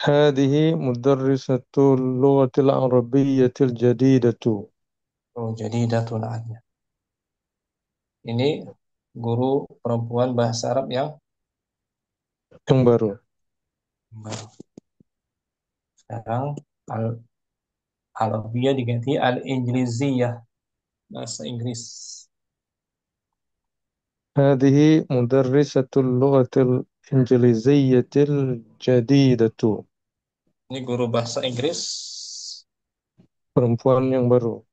هذه مدرسة اللغة العربية الجديدة. jadidatun adnya. Ini guru perempuan bahasa Arab yang baru. Sekarang al-Arabiyah diganti al-Injiliziyah, bahasa Inggris. هذه مدرسة اللغة الإنجليزية الجديدة. Ini guru bahasa Inggris perempuan yang baru.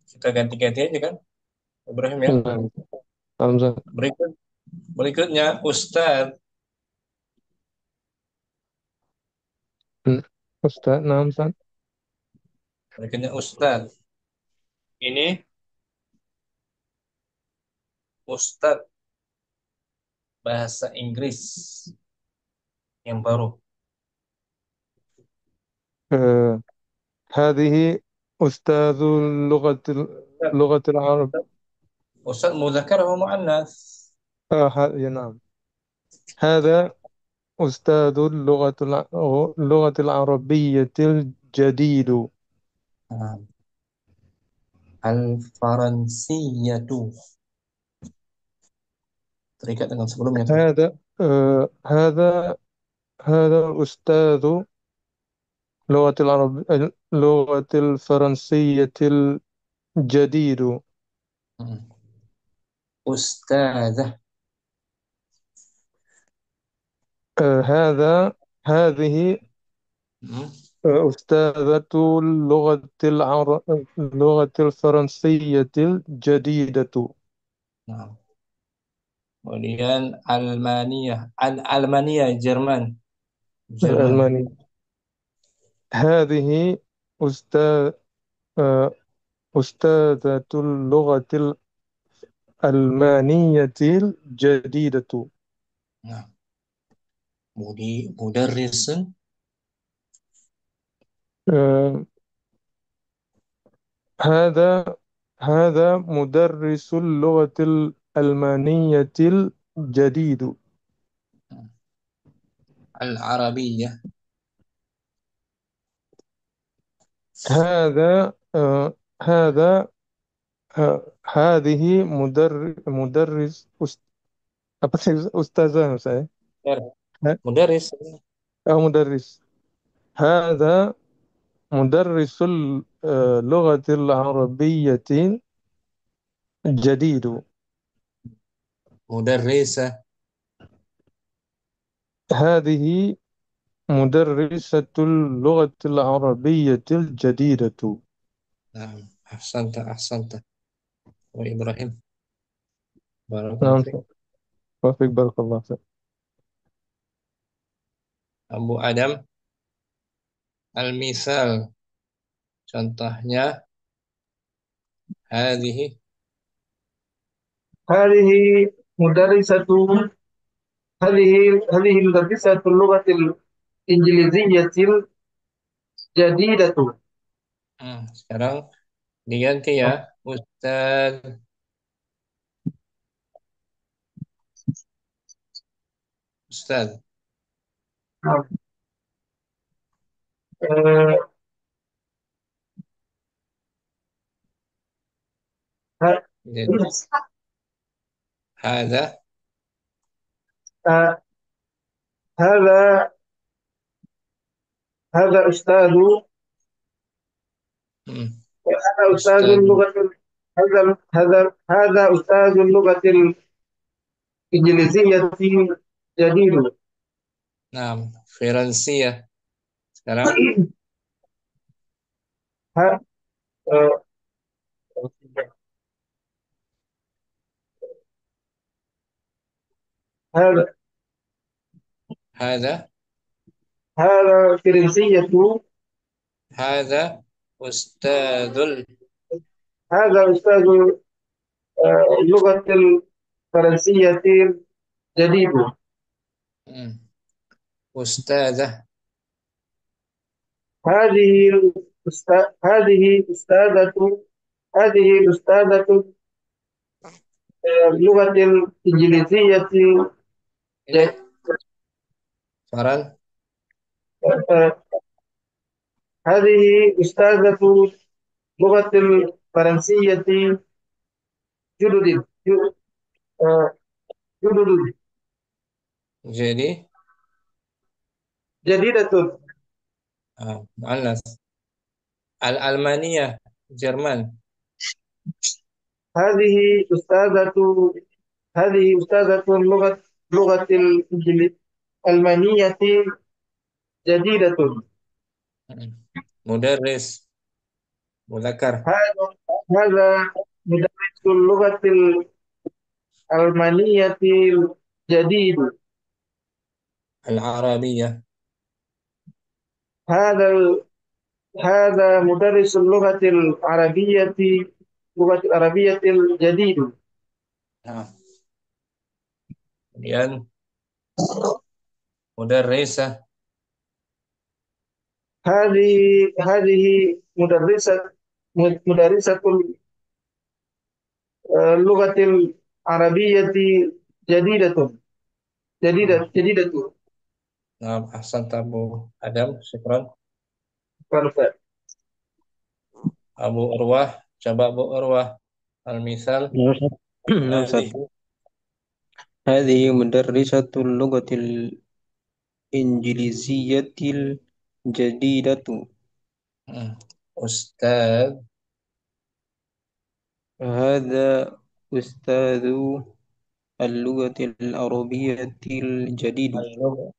Kita ganti-ganti aja kan, Ibrahim ya. Hamzah. Berikutnya Ustadz. Ustadz, Ustadz. Berikutnya Ustadz. Ini Ustadz bahasa Inggris yang baru. هذه أستاذ لغة العرب. Ustadz مذكر ومؤنث. نعم. هذا أستاذ اللغة العربية الجديد. Nah, al-Faransiyatu terikat dengan sebelumnya tuh. هذا هذا أستاذ اللغة الفرنسية الجديد. Hmm. Ustazah. هذه Hmm. أستاذة اللغة الفرنسية الجديدة. Nah, kemudian Almania Jerman. الألمانية. هذه أستاذ آه، أستاذة اللغة الألمانية الجديدة. Nah, mudarrisun. آه، هذا مدرس اللغة الألمانية الجديد. Al-Arabiyah. هذا هذا هذه مدرس apa sih ustazah saya. Mudarris. مدرس. هذا مدرس اللغة العربية الجديد. Mudarrisah. هذه مدرسة اللغة العربية الجديدة. Nah, ahsanta. Wa Ibrahim. Barakallahu نعم. fiik. وفيك بارك الله فيك. Abu Adam. Al-misal. Contohnya hadhihi. هذه مدرسة هذه مدرسة اللغة الإنجليزية الجديدة. Sekarang diganti ya. Ustaz. Ustaz. نعم. آه، ه- Jadi hadza. آه، هذا أستاذ هذا أستاذ Ustaz. اللغة هذا أستاذ اللغة الإنجليزية جديد. Nah, Firansiyah. Sekarang ه- آه، هذا hadza. فرنسية. Hadza ustadzul. هذا أستاذ اللغة الفرنسية جديد. Ustazah. هذه هذه أستاذة اللغة الإنجليزية Ini Faran. آه، هذه أستاذة لغة الفرنسية جدد آه، جدد Jadi جديدة. muannas. Al-Almaniyah Jerman. هذه أستاذة لغة الألمانية جديدة. Mudarris Muzakkar. هذا مدرس اللغة الألمانية الجديد. Al-Arabiyah. هذا مدرس اللغة العربية الجديد. Nah, kemudian mudarrisah. هذه مدرسة اللغة العربية جديدة. جديدة. Nah, ahsan Abu Adam, syukran. Ustaz. Abu Urwah, coba Abu Urwah. Al-misal, نعم أستاذ. نعم أستاذ. hadhihi. هذه مدرسة اللغة الإنجليزية الجديدة. Ustaz هذا أستاذ اللغة العربية الجديد. al-lugha.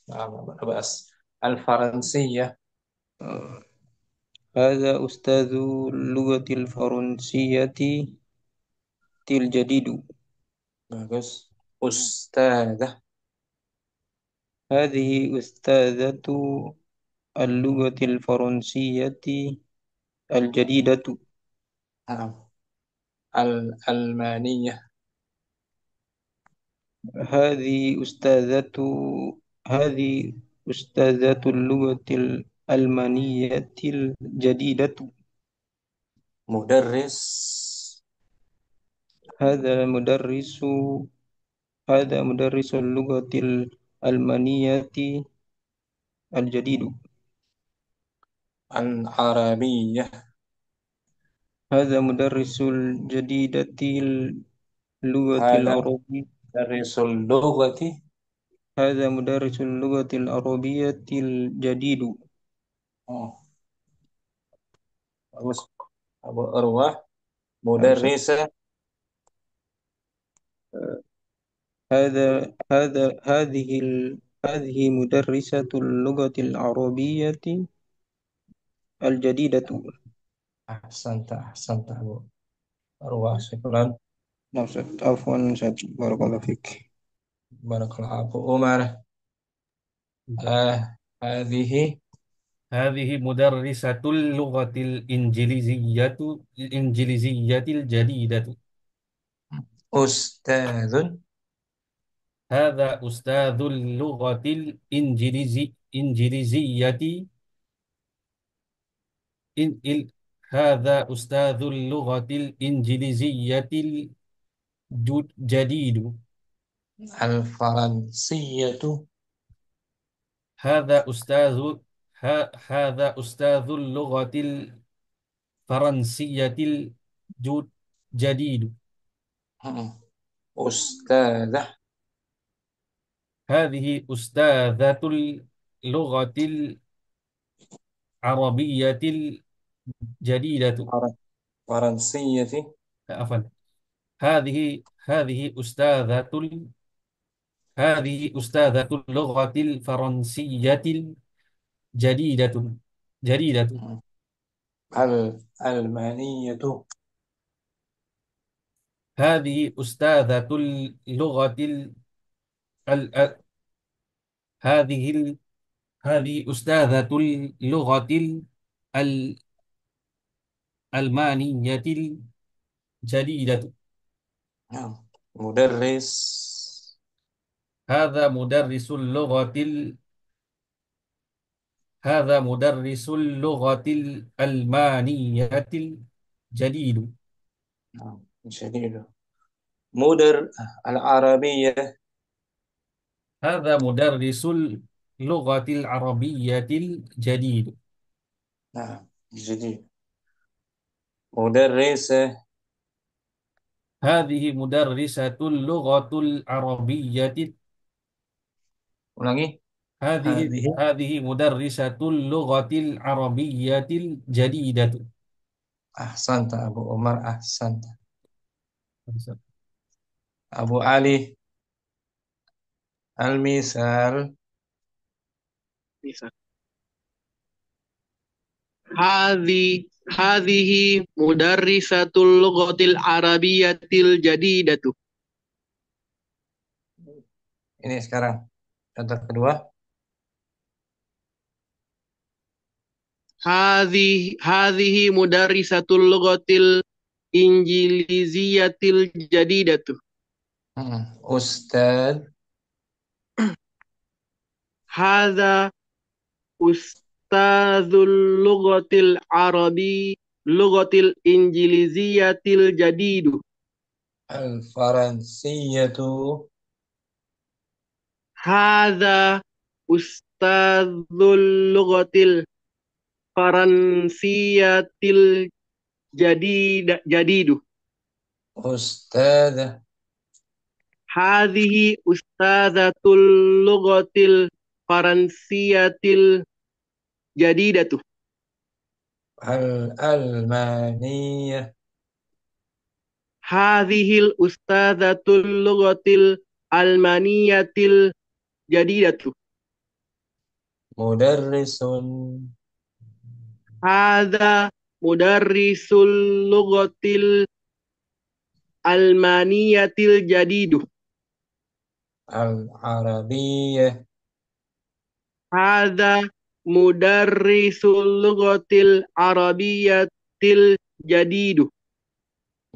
Nah, bahas al-Faransiyah. هذا أستاذ اللغة الفرنسية الجديد. Bagus. Ustadzah. هذه أستاذة اللغة الفرنسية الجديدة. Nah, al-Almaniyah. هذه أستاذة هذه أستاذة اللغة الألمانية الجديدة. Mudarris. هذا مدرس هذا مدرس اللغة الألمانية الجديد. Al-Arabiyah. هذا مدرس الجديدة اللغة Hada العربية. mudarrisul lughati. هذا مدرس اللغة العربية الجديد. Oh, bagus. Abu Urwah. نعم سر. Mudarrisa. هذه مدرسة اللغة العربية الجديدة. Ahsanta Abu Urwah. Syukran. نعم سر. عفوا سر. بارك الله فيك. Barakallahu Abu Umar. Hadhihi. هذه مدرسة اللغة الإنجليزية الجديدة. Ustadzun. هذا أستاذ اللغة الإنجليزية إن ال هذا أستاذ اللغة الإنجليزية الجديد. Al-Faransiyatu. هذا أستاذ اللغة الفرنسية الجديد. Ustadzah. هذه أستاذة اللغة العربية الجديدة. Faransiyati. عفوا. هذه أستاذة اللغة الفرنسية جديدة. Al-Almaniyatu. هذه أستاذة اللغة ال- ال- هذه أستاذة اللغة الألمانية الجديدة. Mudarris. هذا مدرس اللغة هذا مدرس اللغة الألمانية الجديد. Jadidu. Mudar al-Arabiyah. هذا مدرس اللغة العربية الجديد. Jadid. Mudarrisah. هذه مدرسة اللغة العربية. Ulangi. هذه Hadhihi. هذه مدرسة اللغة العربية الجديدة. Ahsanta Abu Umar. Ahsanta. Abu Ali. Al-misal. هذه مدرسة اللغة العربية الجديدة. Ini sekarang. Contoh kedua. هذه مدرسة اللغة الإنجليزية الجديدة. Ustadz. هذا أستاذ اللغة الإنجليزية الجديد. Al-Faransiyatu. هذا ustadzul lughatil faransiyatil jadidu. Ustadzah. Hadhihi ustadzatul lughatil faransiyatil jadidatu. Al-Almaniyah. Hadhil ustadzatul lughatil almaniyatil jadidatu. Mudarrisun. Hadza mudarrisul lughatil almaniyatil jadidu. Al-Arabiyyah. Hadza mudarrisul lughatil arabiyyatil jadidu.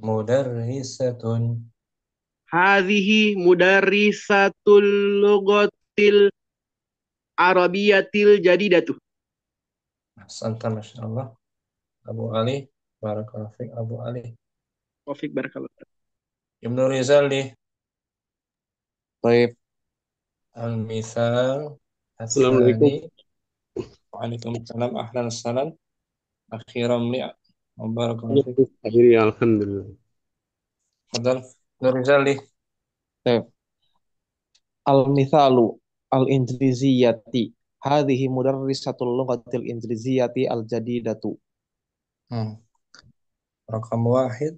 Mudarrisatun. Hadhihi mudarrisatul lughatil arabiyyatil jadidatu. Ahsanta, Masya Allah. Abu Ali. Barakallahu fiik, Abu Ali. Taufik barakallah. Ibnu Rizali. Baik. Al-Mithal. Assalamualaikum. Al-Thani. Waalaikumsalam. Ahlan salam. Akhiram li. Barakallahu fiik. Akhirnya alhamdulillah. Fadal. Ibnu Rizali. Baik. Al-mithalu al-injiliziyati. Hadhihi mudarrisatul lughatil injiliziyati al-jadidatu. Rakam wahid.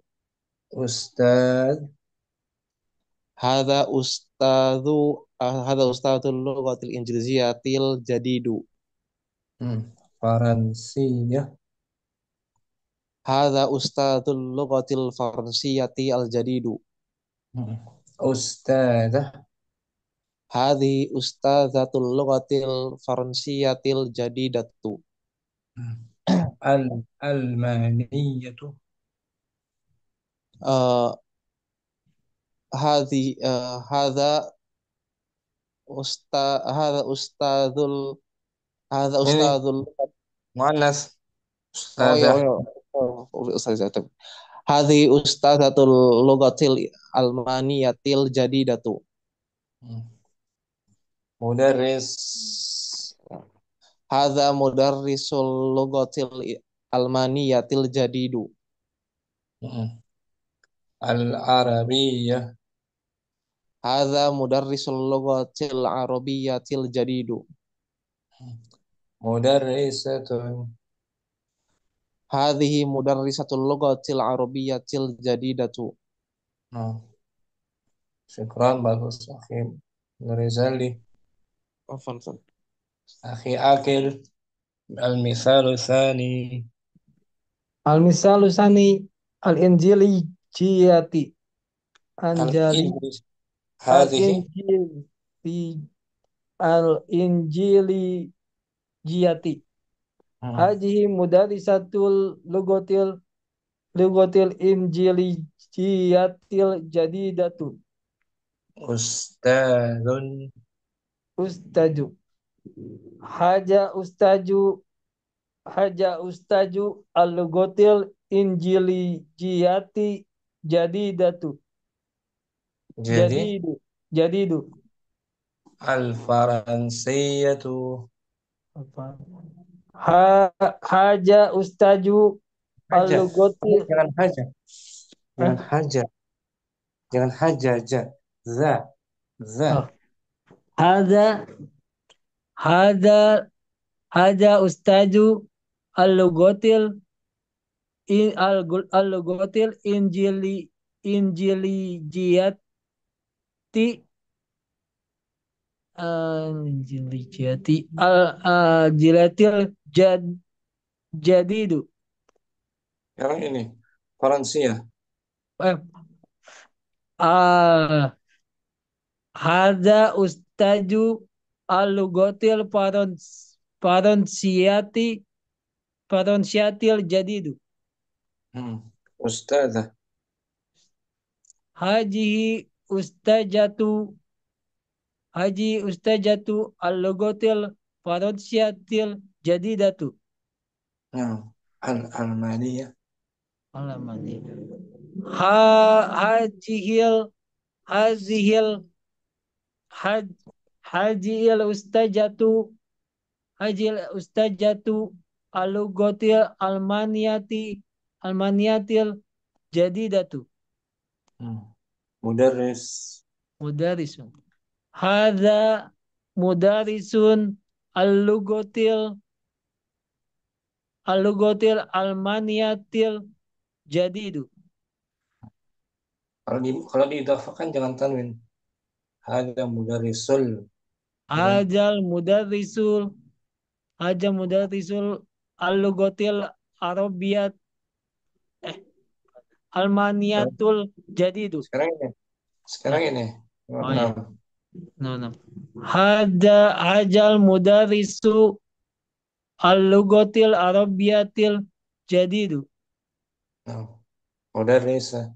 Ustadz. Hadza ustadzul lughatil injiliziyatil jadidu. Faransiyah. Hadza ustadzul lughatil faransiyati al-jadidu. Ustadzah. Hadhihi ustadzatul lughatil faransiyatil jadidatu. Al-Almaniyatu. Hadza ustadzul Ini muannas. Oh ya, Ustadzah. ya. Ustaz. Hadhi ustadzatul lughatil almaniyatil jadidatu. Mudarris. Hadza mudarrisul lughatil almaniyatil jadidu. Al-Arabiyyah. Hadza mudarrisul lughatil arabiyyatil jadidu. Mudarrisatun. Hadhihi mudarrisatul lughatil arabiyyatil jadidatu. Syukran, bagus akhi Rizali. Afwan. Akhi Akil. Al-Mithalu Thani. Al-misalu sani al-injili jiyati anjali Al-Injil. Hadhihi. al-injili jiyati hajihi mudarisatul lugotil injili jiyatil jadidatu. Ustadzun. Ustaju haja ustaju al-lugotil injili jiyati jadidatu. Jadi Jadidu. Al-Faransiyatu. Haja ustaju Haja. al-lugotil. Jangan haja. Jangan haja. Jangan haja. Za. Haja ustaju al-lugotil injili jilatil jadidu. Yang ini Faransia. Hadza ustaju al-lugotil faransiyatil jadidu. Ustadzah. Haji ustajatu al-lugotil faransiyatil jadidatu. Al-Almaniyah. Hajil ustajatu Hajil ustajatu alugotil almaniyatil jadidatu. Mudarris. Mudarisun. Hadza mudarisun al-lugotil almaniyatil jadidu. Kalau diidafahkan jangan tanwin. Hadza mudarrisul. Hajal mudarrisul Haja mudarrisul al-lugotil arabiyat almaniyatul jadidu. Sekarang ini. Oh ya. No. Hajal mudarrisu al-lugotil arabiyatil jadidu. Mudarrisa.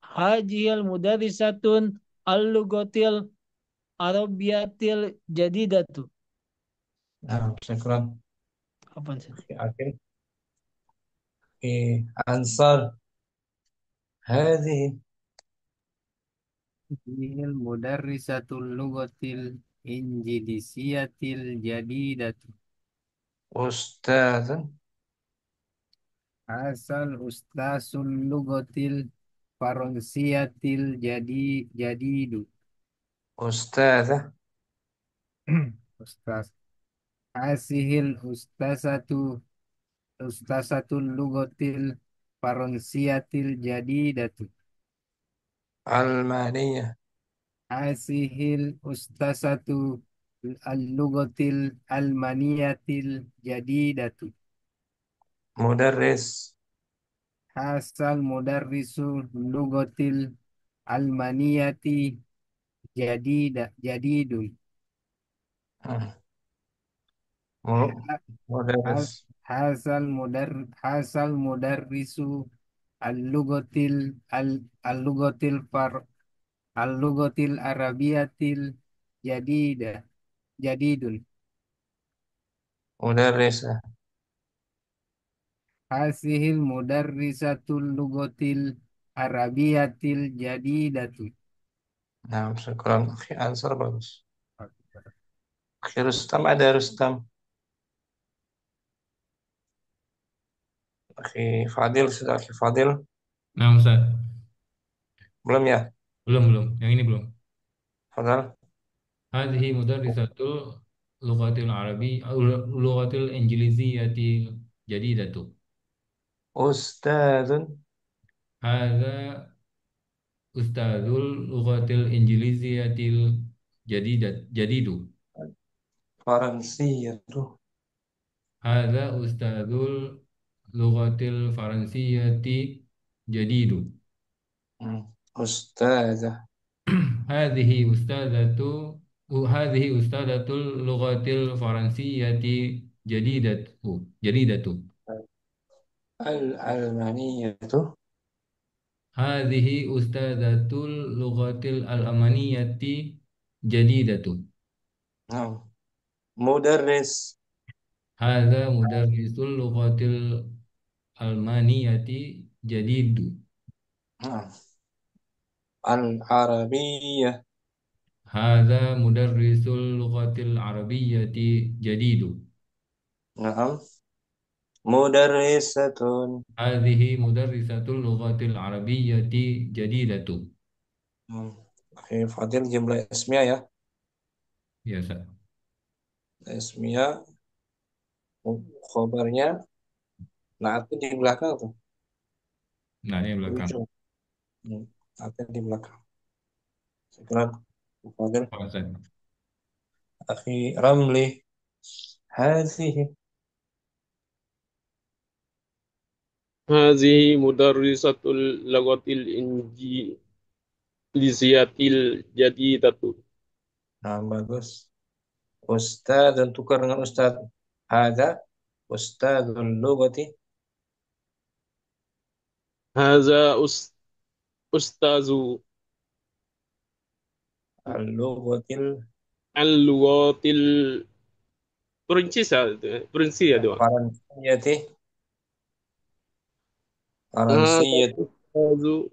Hajil mudarrisatun al-lugotil arabiyatil jadidatu. Syukran. Apa sih? Akhir. Ansar. هذه mudarrisatul lugatil injilisiyatil jadidatu. أستاذ. Asal ustazul lugatil faronsiyatil jadidu. أستاذة. Ustaz. Asihil ustazatul lugatil faronsiyatil jadidatu. Almaniyah. Asihil ustazatu al-lugatil almaniyatil jadidatu. Mudarris. Hasal mudarrisu lugatil almaniyati jadidun. Mudarris. Hasal mudarrisu al-lugatil arabiyatil jadidun. Mudarrisah. Hasihil mudarrisatul lugatil arabiyatil jadidatu. Syukran. Ansar bagus. Rustam ada Rustam. Fadil sudah Fadil. Nah, Ustaz. Belum ya? Belum. Yang ini belum. Fadal. Hadhihi mudarrisatul lughatil arabi lughatil injiliziyati jadidatu. Ustadzun. Hadza ustadzul lughatil injiliziyatil jadidu. Faransiyatu. Hadza ustadzul lughatil faransiyati jadidu. Ustadzah. Hadhihi ustadzatul lughatil faransiyati jadidatu. Al-Almaniyatu. Hadhihi ustadzatul lughatil al-amaniyati jadidatu. Mudarris. Hadza mudarrisul lughatil almaniyati jadidu. Al-Arabiyyah. Hadza mudarrisul lughatil arabiyyati jadidu. Mudarrisatun. Hadhihi mudarrisatul lughatil arabiyyati jadidatu. Fadil jumlah ismiyah ya. Ya, Ustaz. Ismiyah khabarnya naatnya di belakang tuh. Nah, ini belakang. Naatnya di belakang. Syukran. Fadil. Akhi Ramli. Hadhihi. هذه مدرسة اللغة الإنجليزية الجديدة. Bagus. Ustadz dan tukar dengan ustadz. Hada ustadzul lughati. هذا أستاذ اللغة الفرنسية دوا. Faransiyati. هذا أستاذ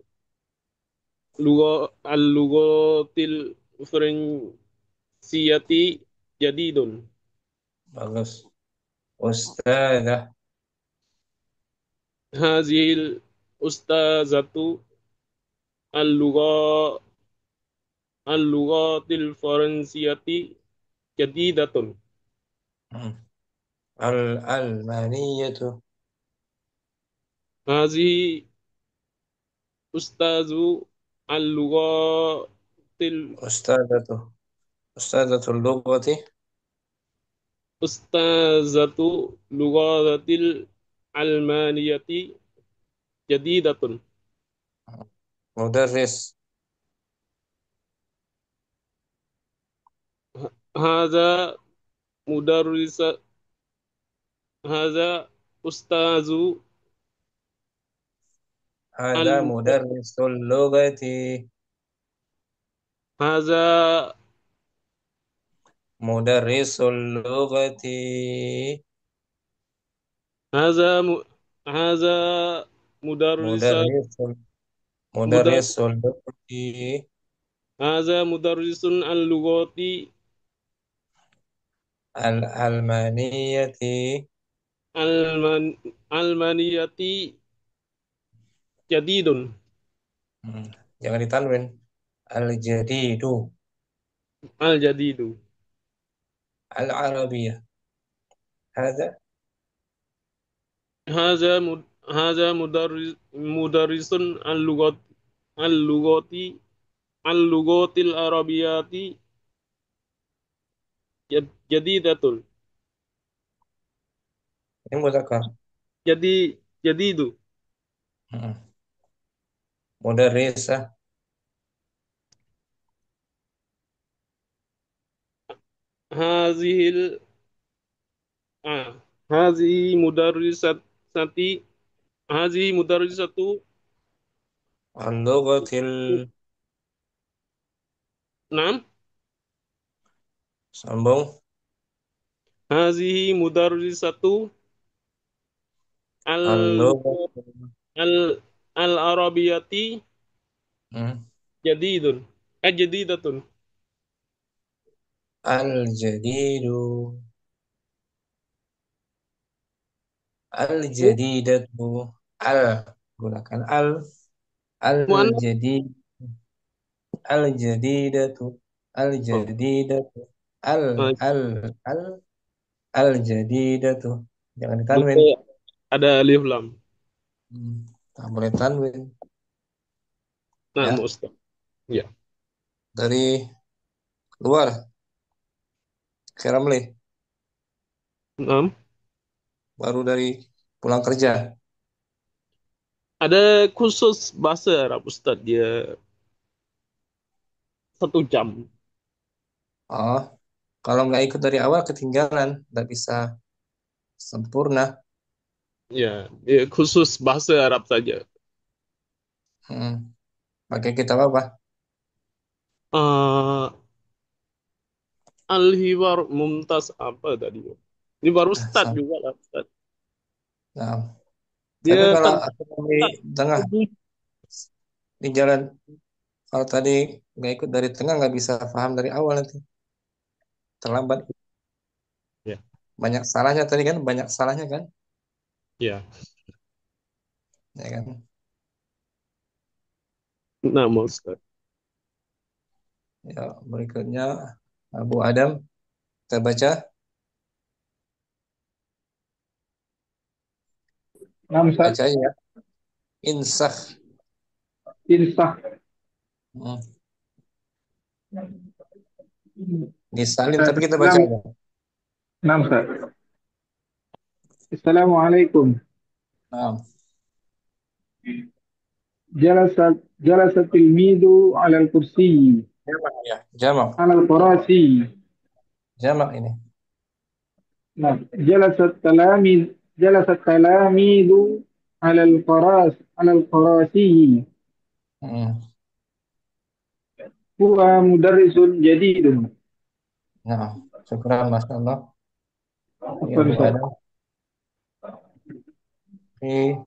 اللغة الفرنسية siyati jadidun. Bagus. Ustadzah. Hazil ustazatu al-lugha al-lughatil faransiyati jadidatun. Hmm. Al-Almaniyatu. Hazihi ustazu al-lughatil Ustadzatu. Ustadzatul lughati. ustazatu lughatil almaniyati jadidatun. Mudarris. Hadza mudarrisa hadza ustazu Hadza al mudarrisul lughati. hadza Mudarrisul lughati. hadza mu- hadza mudarrisa Mudarrisul mudar Mudarrisul lughati. hadza mudarrisun al-lughati Al-Almaniyati. alman almaniyati jadidun. Hmm. Jangan ditanwin. Al-jadidu. Al-jadidu. Al-arabiyah. Hadza Hadza mudarrisun al-lughati al-lughatil arabiyati jadidatun. ini mudzakkar. Jadidu. Hmm. Mudarrisah. Hazihil ah hazihi mudarrisati hazihi mudarrisatu Al-lughatil nam sambung. hazihi mudarrisatu al Al-lughatil al al arabiyati hmm. jadidun jadidatun. Al-jadidu. Al-jadidatu. Al. Gunakan al. Muannats. Al-jadid. Al-jadidatu. Oh. Al-jadidatu. Al. Ah, Al. Al. Al-jadidatu. Jangan ditanwin. boleh ada alif lam. Tak boleh tanwin. Nah, Ya. Ustaz. Ya. Dari luar. Keramli. Nam. Baru dari pulang kerja. Ada khusus bahasa Arab Ustaz, dia 1 jam. Oh, kalau nggak ikut dari awal ketinggalan. Nggak bisa sempurna. Ya, dia khusus bahasa Arab saja. Hmm. Pakai kitab apa? Eh, Al-Hiwar Mumtaz apa tadi? Ini baru Ustaz Sam. juga lah Ustaz. Nah, tapi Dia kalau tentang aku di tengah di jalan, kalau tadi nggak ikut dari tengah nggak bisa paham dari awal nanti terlambat. ya, Banyak salahnya tadi kan, banyak salahnya kan, ya. ya kan. Nah, Ustaz. Ya, berikutnya Abu Adam kita baca. Nah, Ustaz, Baca ya. Insah. insah. Hmm. Disalin tapi kita baca Nah, ya. nah, Ustaz. Assalamualaikum. Nah, جلس التلميذ على الكرسي jamak ya, jamak, على الكراسي. jamak ini. نعم. جلس التلاميذ على الكراسي. Hmm. هو مدرس جديد. Nah, syukuran Mas Allah. Ya, أفضل Abu أستاذ. Adam. Oke.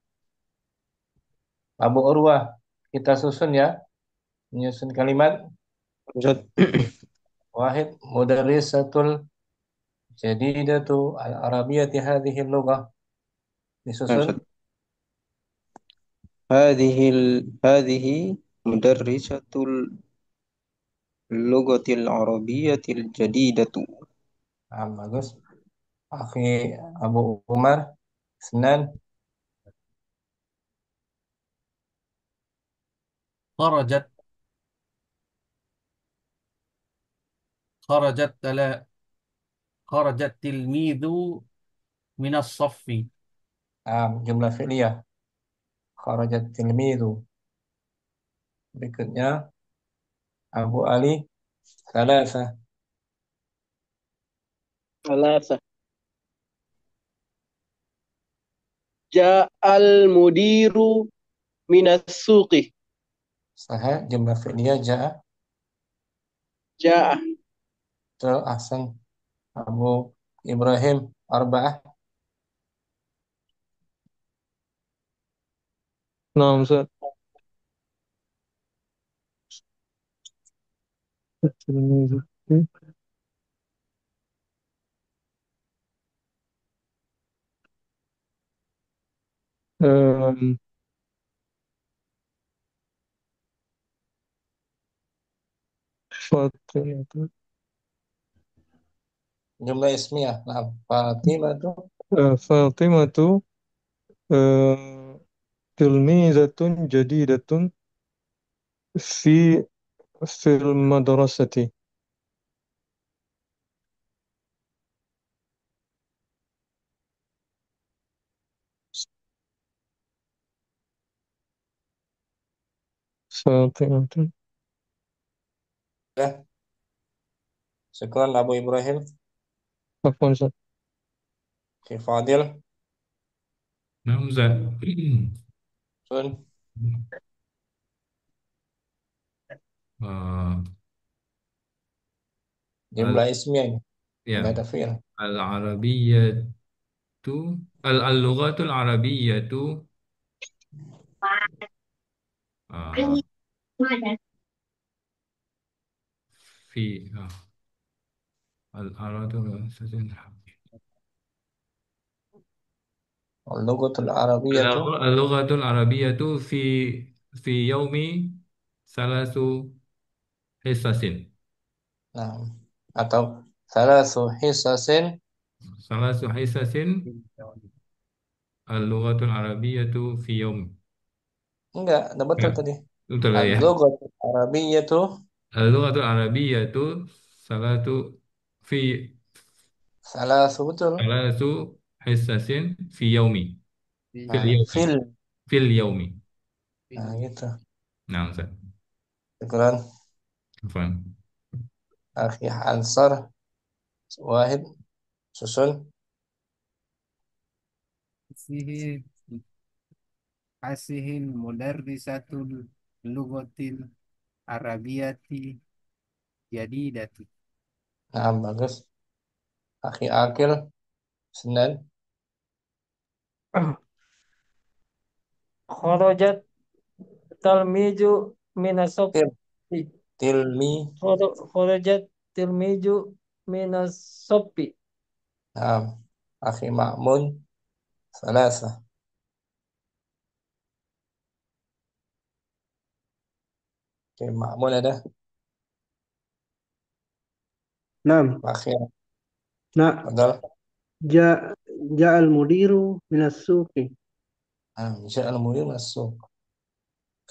Abu Urwah, kita susun ya, menyusun kalimat. Ustaz. واحد مدرسة الجديدة العربية هذه اللغة نعم disusun. أستاذ. هذه مدرسة اللغة العربية الجديدة. Bagus. Akhi Abu Umar, Senan, خرجت خرجت تلا خرج التلميذ من الصف. jumlah fi'liyah. Kharajat tilmidhu. Berikutnya Abu Ali, Thalatha. ثلاثة. جاء المدير من السوق. Sahih, jumlah fi'liyah ja'a. جاء. Betul, ahsan. Abu Ibrahim, Arba'ah. نعم أستاذ. التلميذ آم، فاطمة Jumlah ismiyah. Nah, Fatimah itu. فاطمة تلميذة جديدة في المدرسة. فاطمة. Ya, sekian Abu Ibrahim. عفوا أستاذ. Akhi Fadil, نعم أستاذ. Sun. آه، ال- Jumlah ismiyah ini. Tidak يا ada fi'il. العربية اللغة العربية آه، في العربية Al-Lughatul Arabiyyah itu. اللغة العربية في يوم 3 حصص. Nah, atau Thalathu hisasin. 3 حصص اللغة العربية في يوم. Enggak betul Ya, tadi. betul ya. Al-Lughatul Arabiyyah itu. اللغة العربية ثلاث في Thalathu betul. 3 حصص في يوم في Nah, اليوم fil. في اليوم. Nah, gitu. نعم سر. Sekian عفوا. Akhi Ansar, Wahid, Susun. هذه هذه المدرسة اللغة العربية جديدة. Nah, bagus. Akhi Akil, Senan. خرجت تلميذ من الصف. Til. Tilmi. خرجت تلميذ من الصف. Nah, Akhi Ma'mun, Thalatha. Oke, Ma'mun ada. نعم. Akhir. نعم. Padahal. جاء المدير من السوق. Nah, Ja'al Mudir masuk.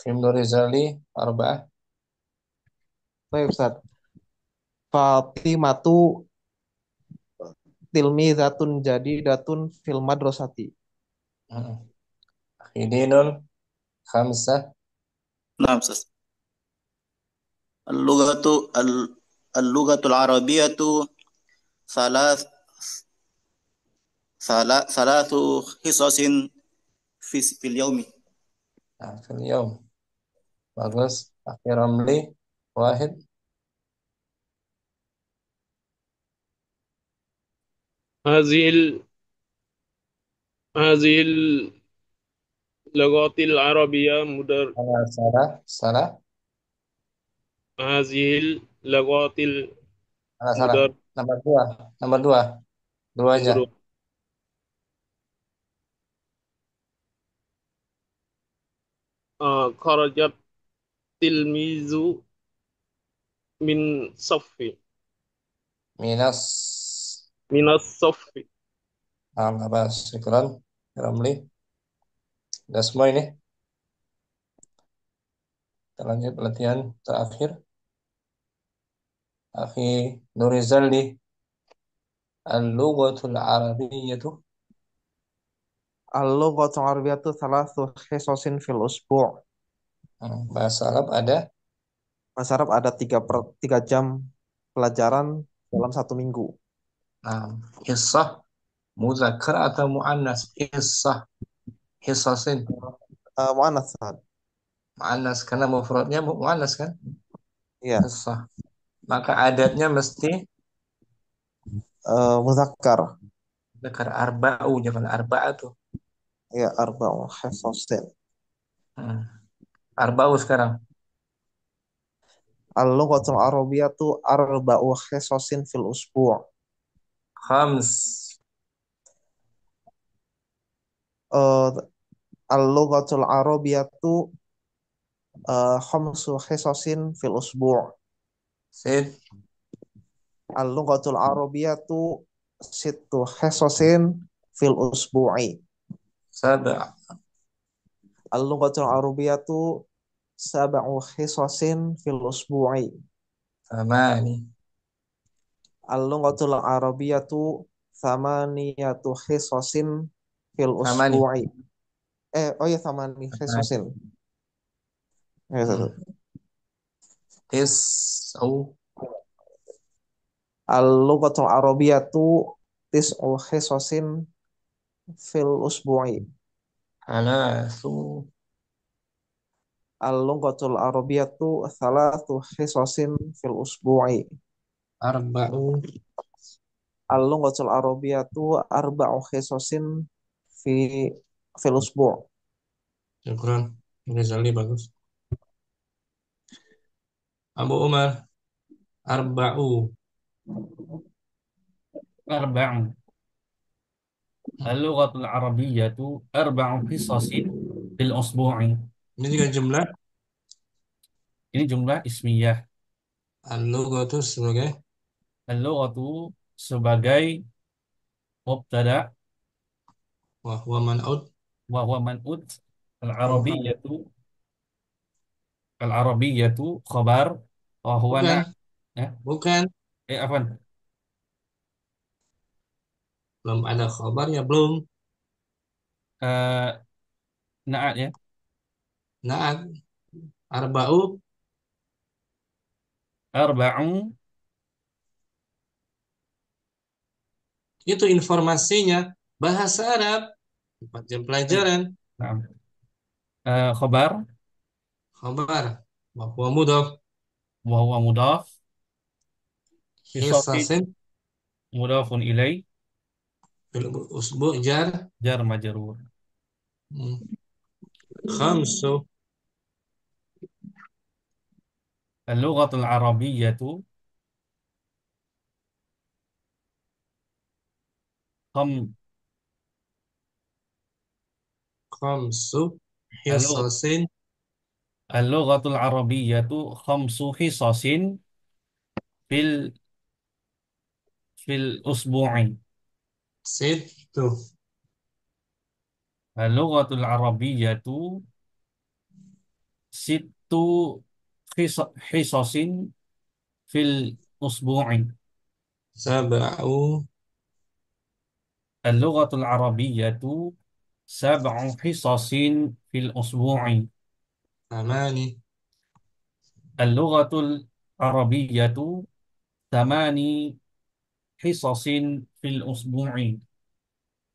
Khimdu Rizali, Arba'ah. Baik Ustaz. Fatimatu tilmizatun jadidatun fil madrasati. Akhi Dinul, Khamsah. نعم أستاذ. اللغة اللغة العربية ثلاث 3 حصص في اليوم. Nah, fil yaum. Bagus. Akhi Ramli, Wahid. هذه هذه اللغات العربية Salah. هذه اللغات Salah, salah. Mudar Nomor dua. Nomor dua. Dua aja. Guru. Kharajat tilmizu min saffi. Minus. Minas saffi. Apa? Syukran. Ramli. Udah semua ini. Kita lanjut latihan terakhir. Akhi Nurizaldi. Al-lughatul arabiyyatu. Al-lughatul arabiyyatu thalathu khisasin fil usbu'. Bahasa Arab ada Bahasa Arab ada 3 jam pelajaran dalam 1 minggu. Hissah muzakkar atau muannas? Hissah. Hissasin. Muannas. Muannas karena mufradnya muannas kan? Iya. Hissah. Maka adatnya mesti Muzakkar. muzakkar arba'u, jangan arba'atu. Iya, arba'u khisasin. Arba'u sekarang. Al-lughatul arabiyyatu arba'u khisasin fil usbu'. Khams. Al-lughatul arabiyyatu khamsu khisasin fil usbu'. Sid. Al-lughatul arabiyyatu sittu khisasin fil usbu'i. Sab'. Al-lughatul arabiyyatu sab'u khisasin fil usbu'i. Thamani. Al-lughatul arabiyyatu thamaniyatu khisasin fil Thamani. usbu'i. Oh ya, thamani khisasin. Tis'u. Al-lughatul arabiyyatu tis'u khisasin fil usbu'i. Halatsu. Al-lughatul arabiyyatu thalathu khisasin fil usbu'i. Arba'u. Al-lughatul arabiyyatu arba'u khisasin fi fil usbu'. Syukran. Rizali bagus. Abu Umar. Arba'u. Arba'un. Al-lughatul arabiyyatu arba'u qisasin fil usbu'i. Ini juga jumlah. Ini jumlah ismiyah. Al-lughatu sebagai Al-lughatu sebagai mubtada wa huwa man'ud. wa huwa man'ut. Al-arabiyyatu al-arabiyyatu khabar wa huwa Bukan. ya. Bukan. Afwan. Belum ada khabarnya, belum. Na'at ya. Na'at. Arba'u. Arba'u. Itu informasinya. Bahasa Arab. 4 jam pelajaran. Nah. Khabar. Khabar. Wa huwa mudhaf. Wa huwa mudhaf. Hisasin. Mudhafun ilaih. Fil usbu' jar. Jar majrur. Khamsu. Al-lughatul arabiyyatu Khamsu hisasin. Al-lughatul arabiyyatu khamsu hisasin fil usbu'i. Sittu. Al-lughatul arabiyyatu sittu hisasin fil usbu'i. Sab'u. Al-lughatul arabiyyatu sab'u hisasin fil usbu'i. Thamani. Al-lughatul arabiyyatu thamani hisasin fil usbu'i.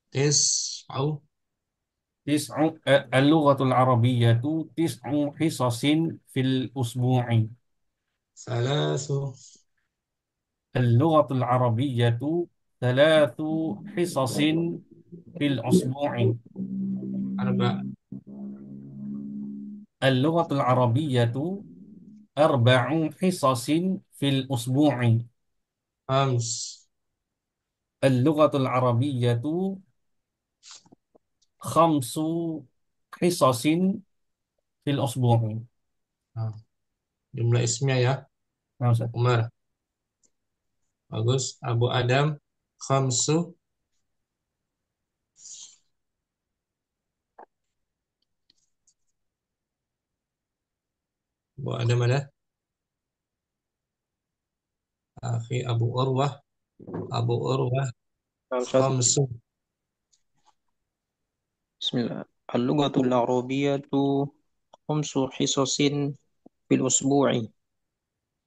Tis'u. Al-lughatul arabiyyatu tis'u hisasin fil usbu'i. Salasu. Al-lughatul arabiyyatu thalathu hisasin fil usbu'i. Arba. Al-lughatul arabiyyatu arba'u hisasin fil usbu'i. خمس. Al-lughatul arabiyyatu khamsu hisasin fil usbu'i. Nah, jumlah ismnya ya. Nah, Ustaz. Umar. Bagus. Abu Adam. Khamsu. Abu Adam ada. Akhi Abu Urwah. Abu Urwah. نعم Ustaz. Khamsu. Bismillah. Al-lughatul arabiyyatu khamsu hisasin fil usbu'i.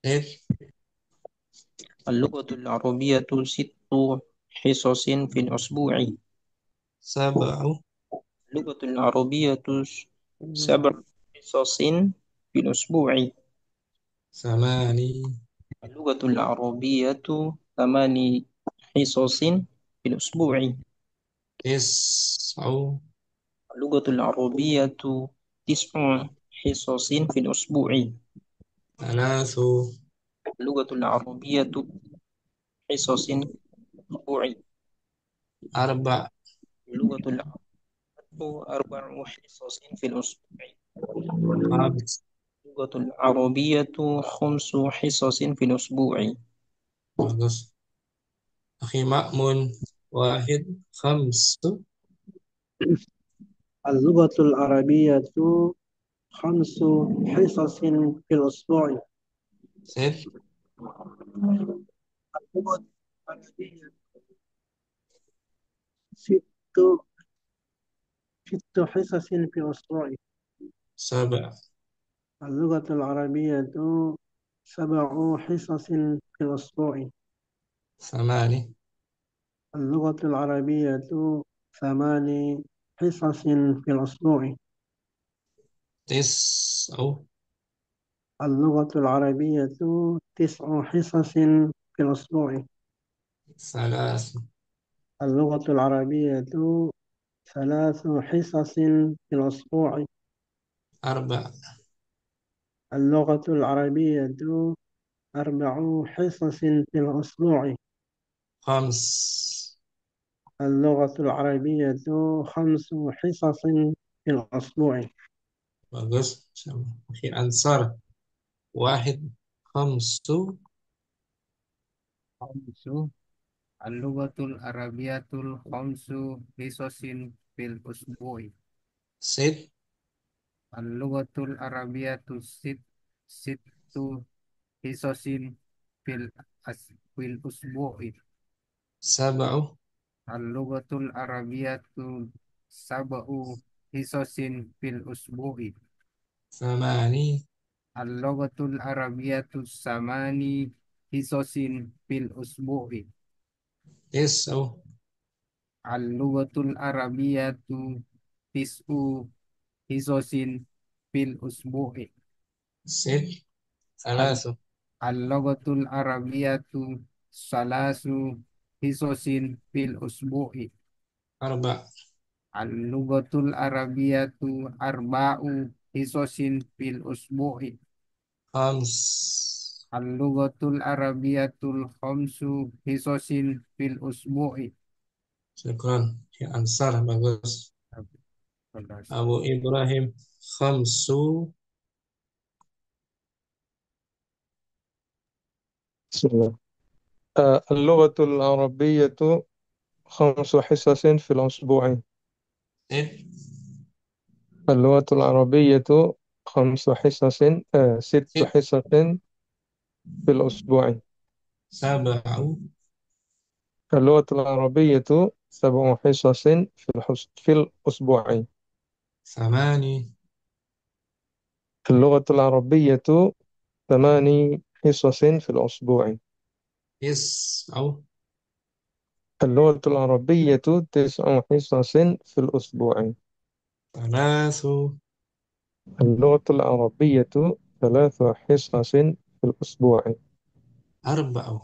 Sid. Al-lughatul arabiyyatu sittu hisasin fil usbu'i. Sab'u. Al-lughatul arabiyyatu sab'u hisasin fil usbu'i. Samani. Al-lughatul arabiyyatu thamani hisasin fil usbu'i. Tis'u. Al-lughatul arabiyyatu tis'u hisasin fil usbu'i. Thalathu. Al-lughatul arabiyyatu hisasin fil usbu'i. Arba'. Al-lughatul أربع حصص في الأسبوع. Khams. اللغة العربية خمس حصص في الأسبوع. Bagus. Akhi Ma'mun. Wahid. Khamsu. اللغة العربية خمس حصص في الأسبوع. Sid. اللغة العربية ست ست حصص في الأسبوع. Saba'. اللغة العربية سبع حصص في الأسبوع. Samani. اللغة العربية ثمان حصص في الأسبوع. Tis'u. اللغة العربية تسع حصص في الأسبوع. Salasu. اللغة العربية ثلاث حصص في الأسبوع. Arba'. اللغة العربية أربع حصص في الأسبوع. Khams. اللغة العربية خمس حصص في الأسبوع. Bagus. Akhi Ansar. Wahid. Khamsu. Khamsu. Al-lughatul arabiyatul khamsu hisasin fil usbu'i. Sid. Al-lughatul arabiyatul sittu hisasin fil fil usbu'i. Sab'u. Al-lughatul arabiyatul sab'u hisasin fil usbu'i. Samani. Al-lughatul arabiyatus samani hisasin fil usbu'i. Tis'u. Al-lughatul arabiyatu tis'u hisasin fil usbu'i. Sid. Al- Salasu. Al-lughatul arabiyatu salasu hisasin fil usbu'i. Arba'. Al-lughatul arabiyatu arba'u hisasin fil usbu'i. Khams. Al-lughatul arabiyatul khamsu hisasin fil usbu'i. Syukran. Akhi Ansar. Bagus. Abu Ibrahim. Khamsu. بسم الله. اللغة العربية خمس حصص في الأسبوع. Sid. اللغة العربية خمس حصص ست Sid. حصص في الأسبوع. Sab'u. اللغة العربية سبع حصص في الأسبوع. Samani. اللغة العربية ثمان حصص في الأسبوع. Tis'u. اللغة العربية تسع حصص في الأسبوع. Thalathu. اللغة العربية ثلاث حصص في الأسبوع. Arba'u.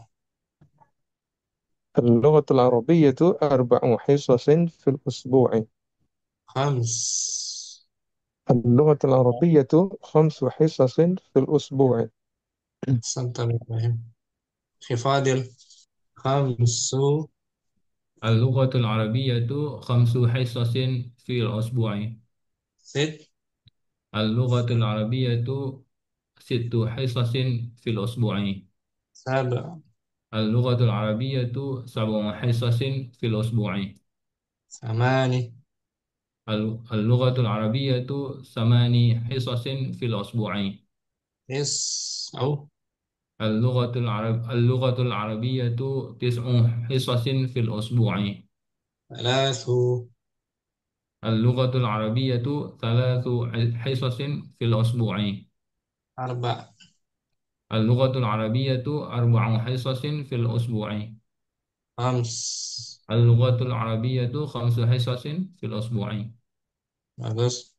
اللغة العربية أربع حصص في الأسبوع. Khams. اللغة العربية خمس حصص في الأسبوع. Santam Ibrahim. Akhi Fadil. khamsu Al-lughatul arabiyyatu khamsu hisasin fil usbu'i. sit Al-lughatul arabiyyatu sittu hisasin fil usbu'i. sab'a Al-lughatul arabiyyatu sab'u hisasin fil usbu'i. samani Al-lughatul arabiyyatu samani hisasin fil usbu'i. tis'u Al-lughatul arabiyyatu tis'u hisasin fil usbu'i. thalathu Al-lughatul arabiyyatu thalathu hisasin fil usbu'i. arba' Al-lughatul arabiyyatu arba'u hisasin fil usbu'i. khams Al-lughatul arabiyyatu khamsu hisasin fil usbu'i. bagus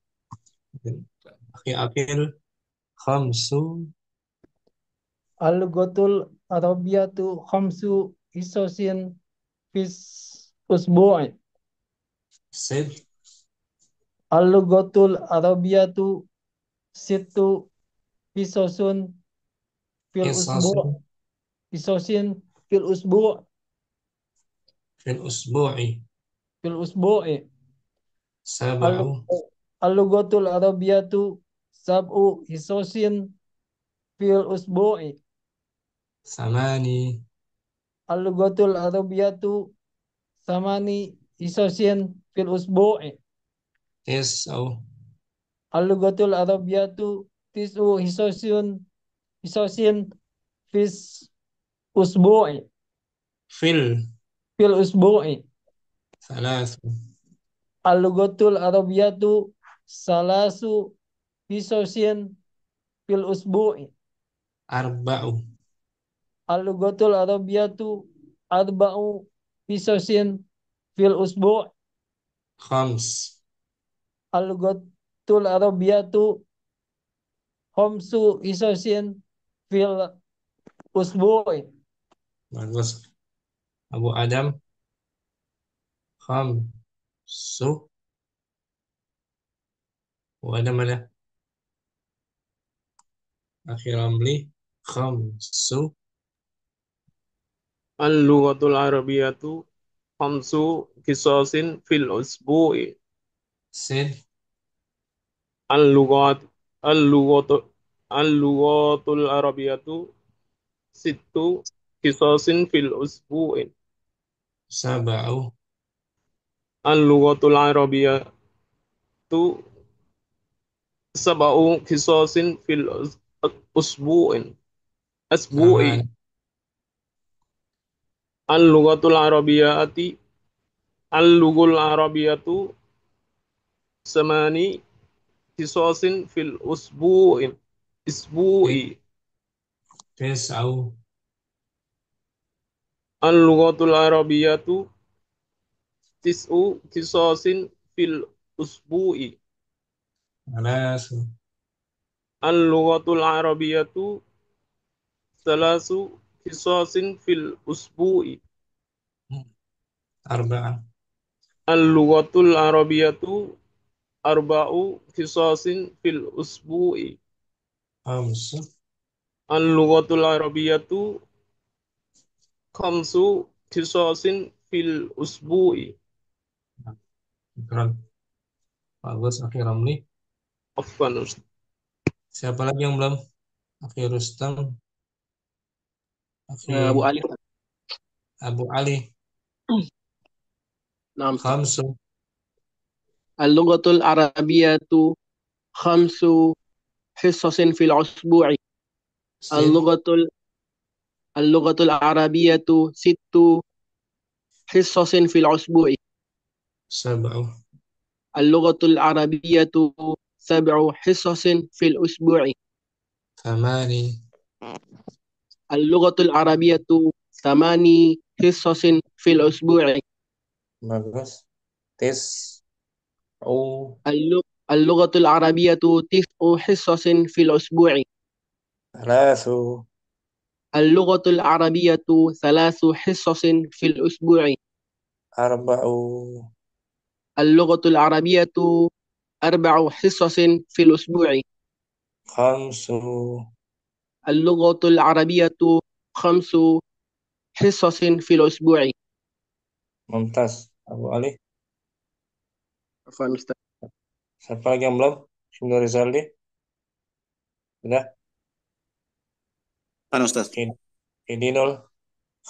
akhir khamsu Al-lughatul arabiyatu khamsu hisasin fis usbu'i. sit Al-lughatul arabiyatu sittu hisasun fil usbu' hisasin hisasin fil usbu' fil usbu'i fil usbu'i. sab'u Al-lughatul arabiyatu sab'u hisasin fil usbu'i. samani Al-lughatul arabiyatu samani hisasin fil usbu'i. tis'u Al-lughatul arabiyatu tis'u hisasin fis usbu'i fil fil usbu'i. thalathu Al-lughatul arabiyatu salasu hisasin fil usbu'i. arba'u Al-lughatul arabiyatu arba'u hisasin fil usbu'. khams Al-lughatul arabiyatu khamsu hisasin fil usbu'i. bagus Abu Adam khamsu Abu Adam mana akhir Ramli khamsu Al-lughatul arabiyyatu khamsu qisasin fil usbu'i. sin Al-lughat al-lughatu al-lughatul arabiyyatu sittu qisasin fil usbu'i. sab'u Al-lughatul arabiyyatu sab'u qisasin fil usbu'in. Asbu'i. thamani Al-lughatul arabiyyati al-lughul arabiyyatu samani qisasin fil usbu'in. Isbu'i. tis'u Al-lughatul arabiyyatu tis'u qisasin fil usbu'i. thalathu Al-lughatul arabiyyatu salasu qisasin fil usbu'i. arba'a Al-lughatul arabiyyatu arba'u qisasin fil usbu'i. khamsu Al-lughatul arabiyyatu khamsu qisasin fil usbu'i. Keren. Bagus akhir Ramli Afwan Ustaz. siapa lagi yang belum akhir Rustam akhir Abu Ali. Abu Ali Naam. khamsu Al-lughatul arabiyyatu khamsu hisasin fil usbu'i. sit Al-lughatul al-lughatul arabiyyatu sittu hisasin fil usbu'i. sab'u Al-lughatul arabiyyatu sab'u hisasin fil usbu'i. thamani Al-lughatul arabiyyatu thamani hisasin fil usbu'i. bagus tis'u Al-lughatul arabiyyatu tis'u hisasin fil usbu'i. thalathu Al-lughatul arabiyyatu thalathu hisasin fil usbu'i. arba'u Al-lughatul arabiyyatu arba'u hisasin fil usbu'i. khamsu Al-lughatul arabiyyatu khamsu حصص في الأسبوع. Mumtaz. Abu Ali. عفوا أستاذ. Siapa lagi yang belum? Ibnu Rizaldi. Sudah. أنا أستاذ. Idinul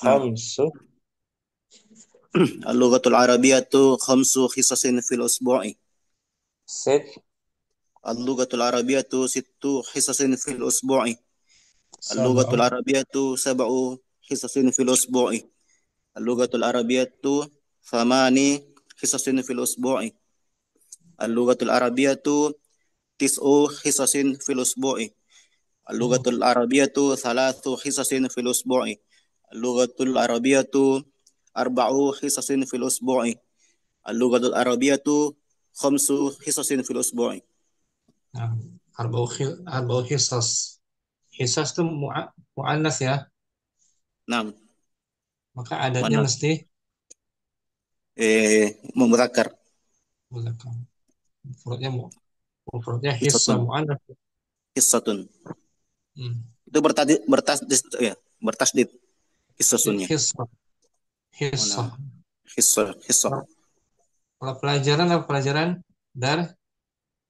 نعم. Khamsu. اللغة العربية 5 حصص في الأسبوع. Sid. اللغة العربية 6 حصص في الأسبوع. اللغة Sab'u. العربية 7 حصص في الأسبوع. اللغة العربية 8 حصص في الأسبوع. اللغة العربية 9 حصص في الأسبوع. اللغة العربية 3 حصص في الأسبوع. اللغة العربية 4 حصص في الأسبوع. اللغة العربية 5 حصص في الأسبوع. Nah, arba'u hisas. Hisas itu mu'annas ya. نعم. Maka adatnya mana mesti مذكر. muzakkar. Mufradnya mufradnya hissa حصة mu'annas. حصة Hmm. itu bertasdid hisasunnya. Hissa. Hissa. Nah, hissa Kalau pelajaran apa pelajaran?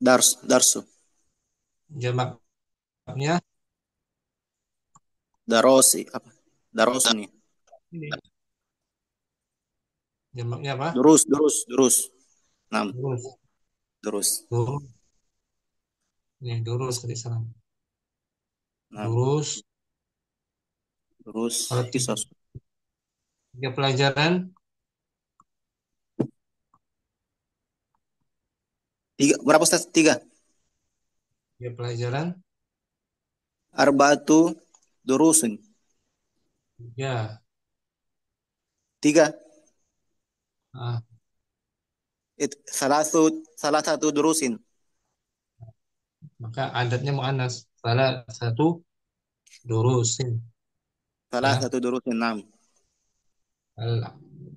darsu Jamaknya darosi apa darosuni ini. Jamaknya apa? durus. Nah, Durus. durus. Durus. Ini durus tadi salam. Nah, Durus. Kalau hisas. tiga pelajaran, Berapa Ustaz? 3. tiga pelajaran, Arba'atu durusin. ya. 3. Ah, Salah satu durusin. maka adatnya mu'annas. Salah satu durusin. Salah Ya. satu durusin. 6.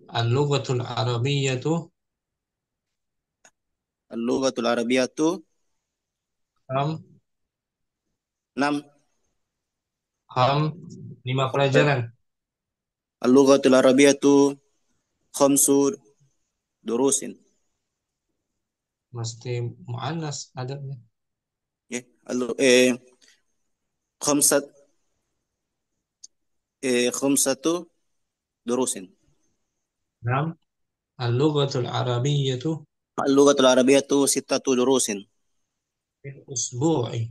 Al-lughatul arabiyyatu Al-lughatul arabiyatu ham 6. ham 5 pelajaran. Al-lughatul arabiyatu khamsu durusin. Mesti mu'annas adatnya. Ya, khamsat khamsatu durusin. 6. Al-lughatul arabiyyatu Al-lughatul arabiyatu sittatu durusin. fil usbu'i.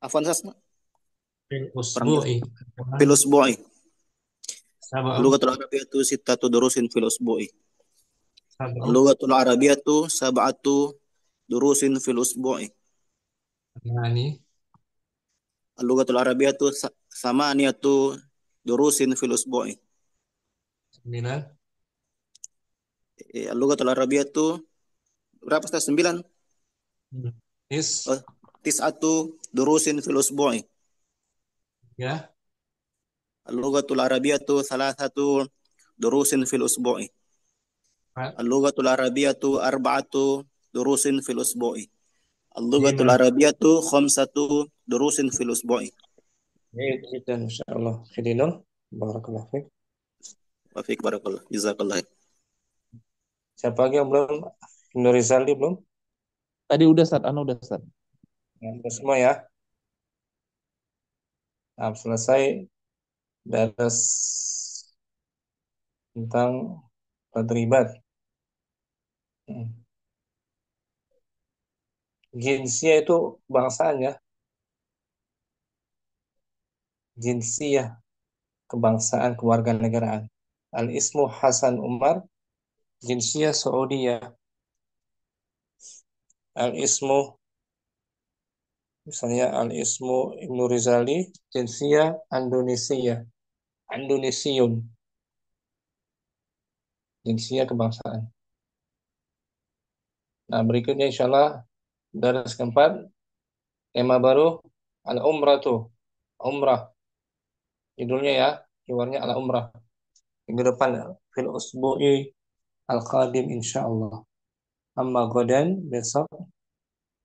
Afwan Sas. Fil Kurang jelas. usbu'i. Fil usbu'i. Sab'u. Al-lughatul arabiyatu sittatu durusin fil usbu'i. Sab'u. Al-lughatul arabiyatu sab'atu durusin fil usbu'i. Yani Al-lughatul arabiyatu samaniyatu durusin fil usbu'i. 9. Al-lughatul arabiyatu berapa Ustaz? 9. Is. Tis'atu durusin fil usbu'i. Ya. Al-lughatul arabiyatu salasatu durusin fil usbu'i. Al-lughatul arabiyatu arba'atu durusin fil usbu'i. Al-lughatul arabiyatu khamsatu durusin fil usbu'i. Baik, kita insyaallah. Khidinul. Barakallahu fiik. Wa fiik barakallah. Jazakallah. Siapa lagi yang belum? Ibnu Rizaldi belum? Tadi udah Ustaz, udah Ustaz. Udah semua ya. Nah, selesai daras tentang tadribat. Jinsiyah itu kebangsaan ya. Jinsiyah, kebangsaan, kewarganegaraan. Al-ismu Hasan Umar, jinsiyah Saudiyah. Al-ismu, misalnya Al-ismu Ibnu Rizali, jinsiyah Indonesia. Indonesiun, jinsiyah kebangsaan. Nah, berikutnya insyaallah daras keempat, tema baru Al-Umrah. Umrah. Judulnya ya, keywordnya Al-Umrah. Minggu depan fil usbu'i al-qadim insyaallah. Amma godan besok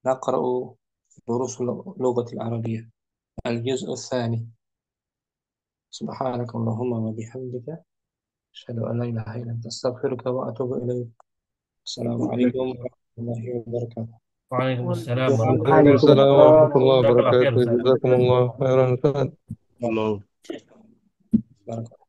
naqra'u durus lughatil arabiyyah. Al-juz'u tsani. Subhanakallahumma wa bihamdika asyhadu an la ilaha illa anta astaghfiruka wa atubu ilaik. Assalamualaikum warahmatullahi wabarakatuh. Waalaikumsalam warahmatullahi Waalaikumsalam wabarakatuh. warahmatullahi Jazakallah khair, wabarakatuh. Ustaz. Jazakumullah khairan Ustaz. Allah. Barakallahu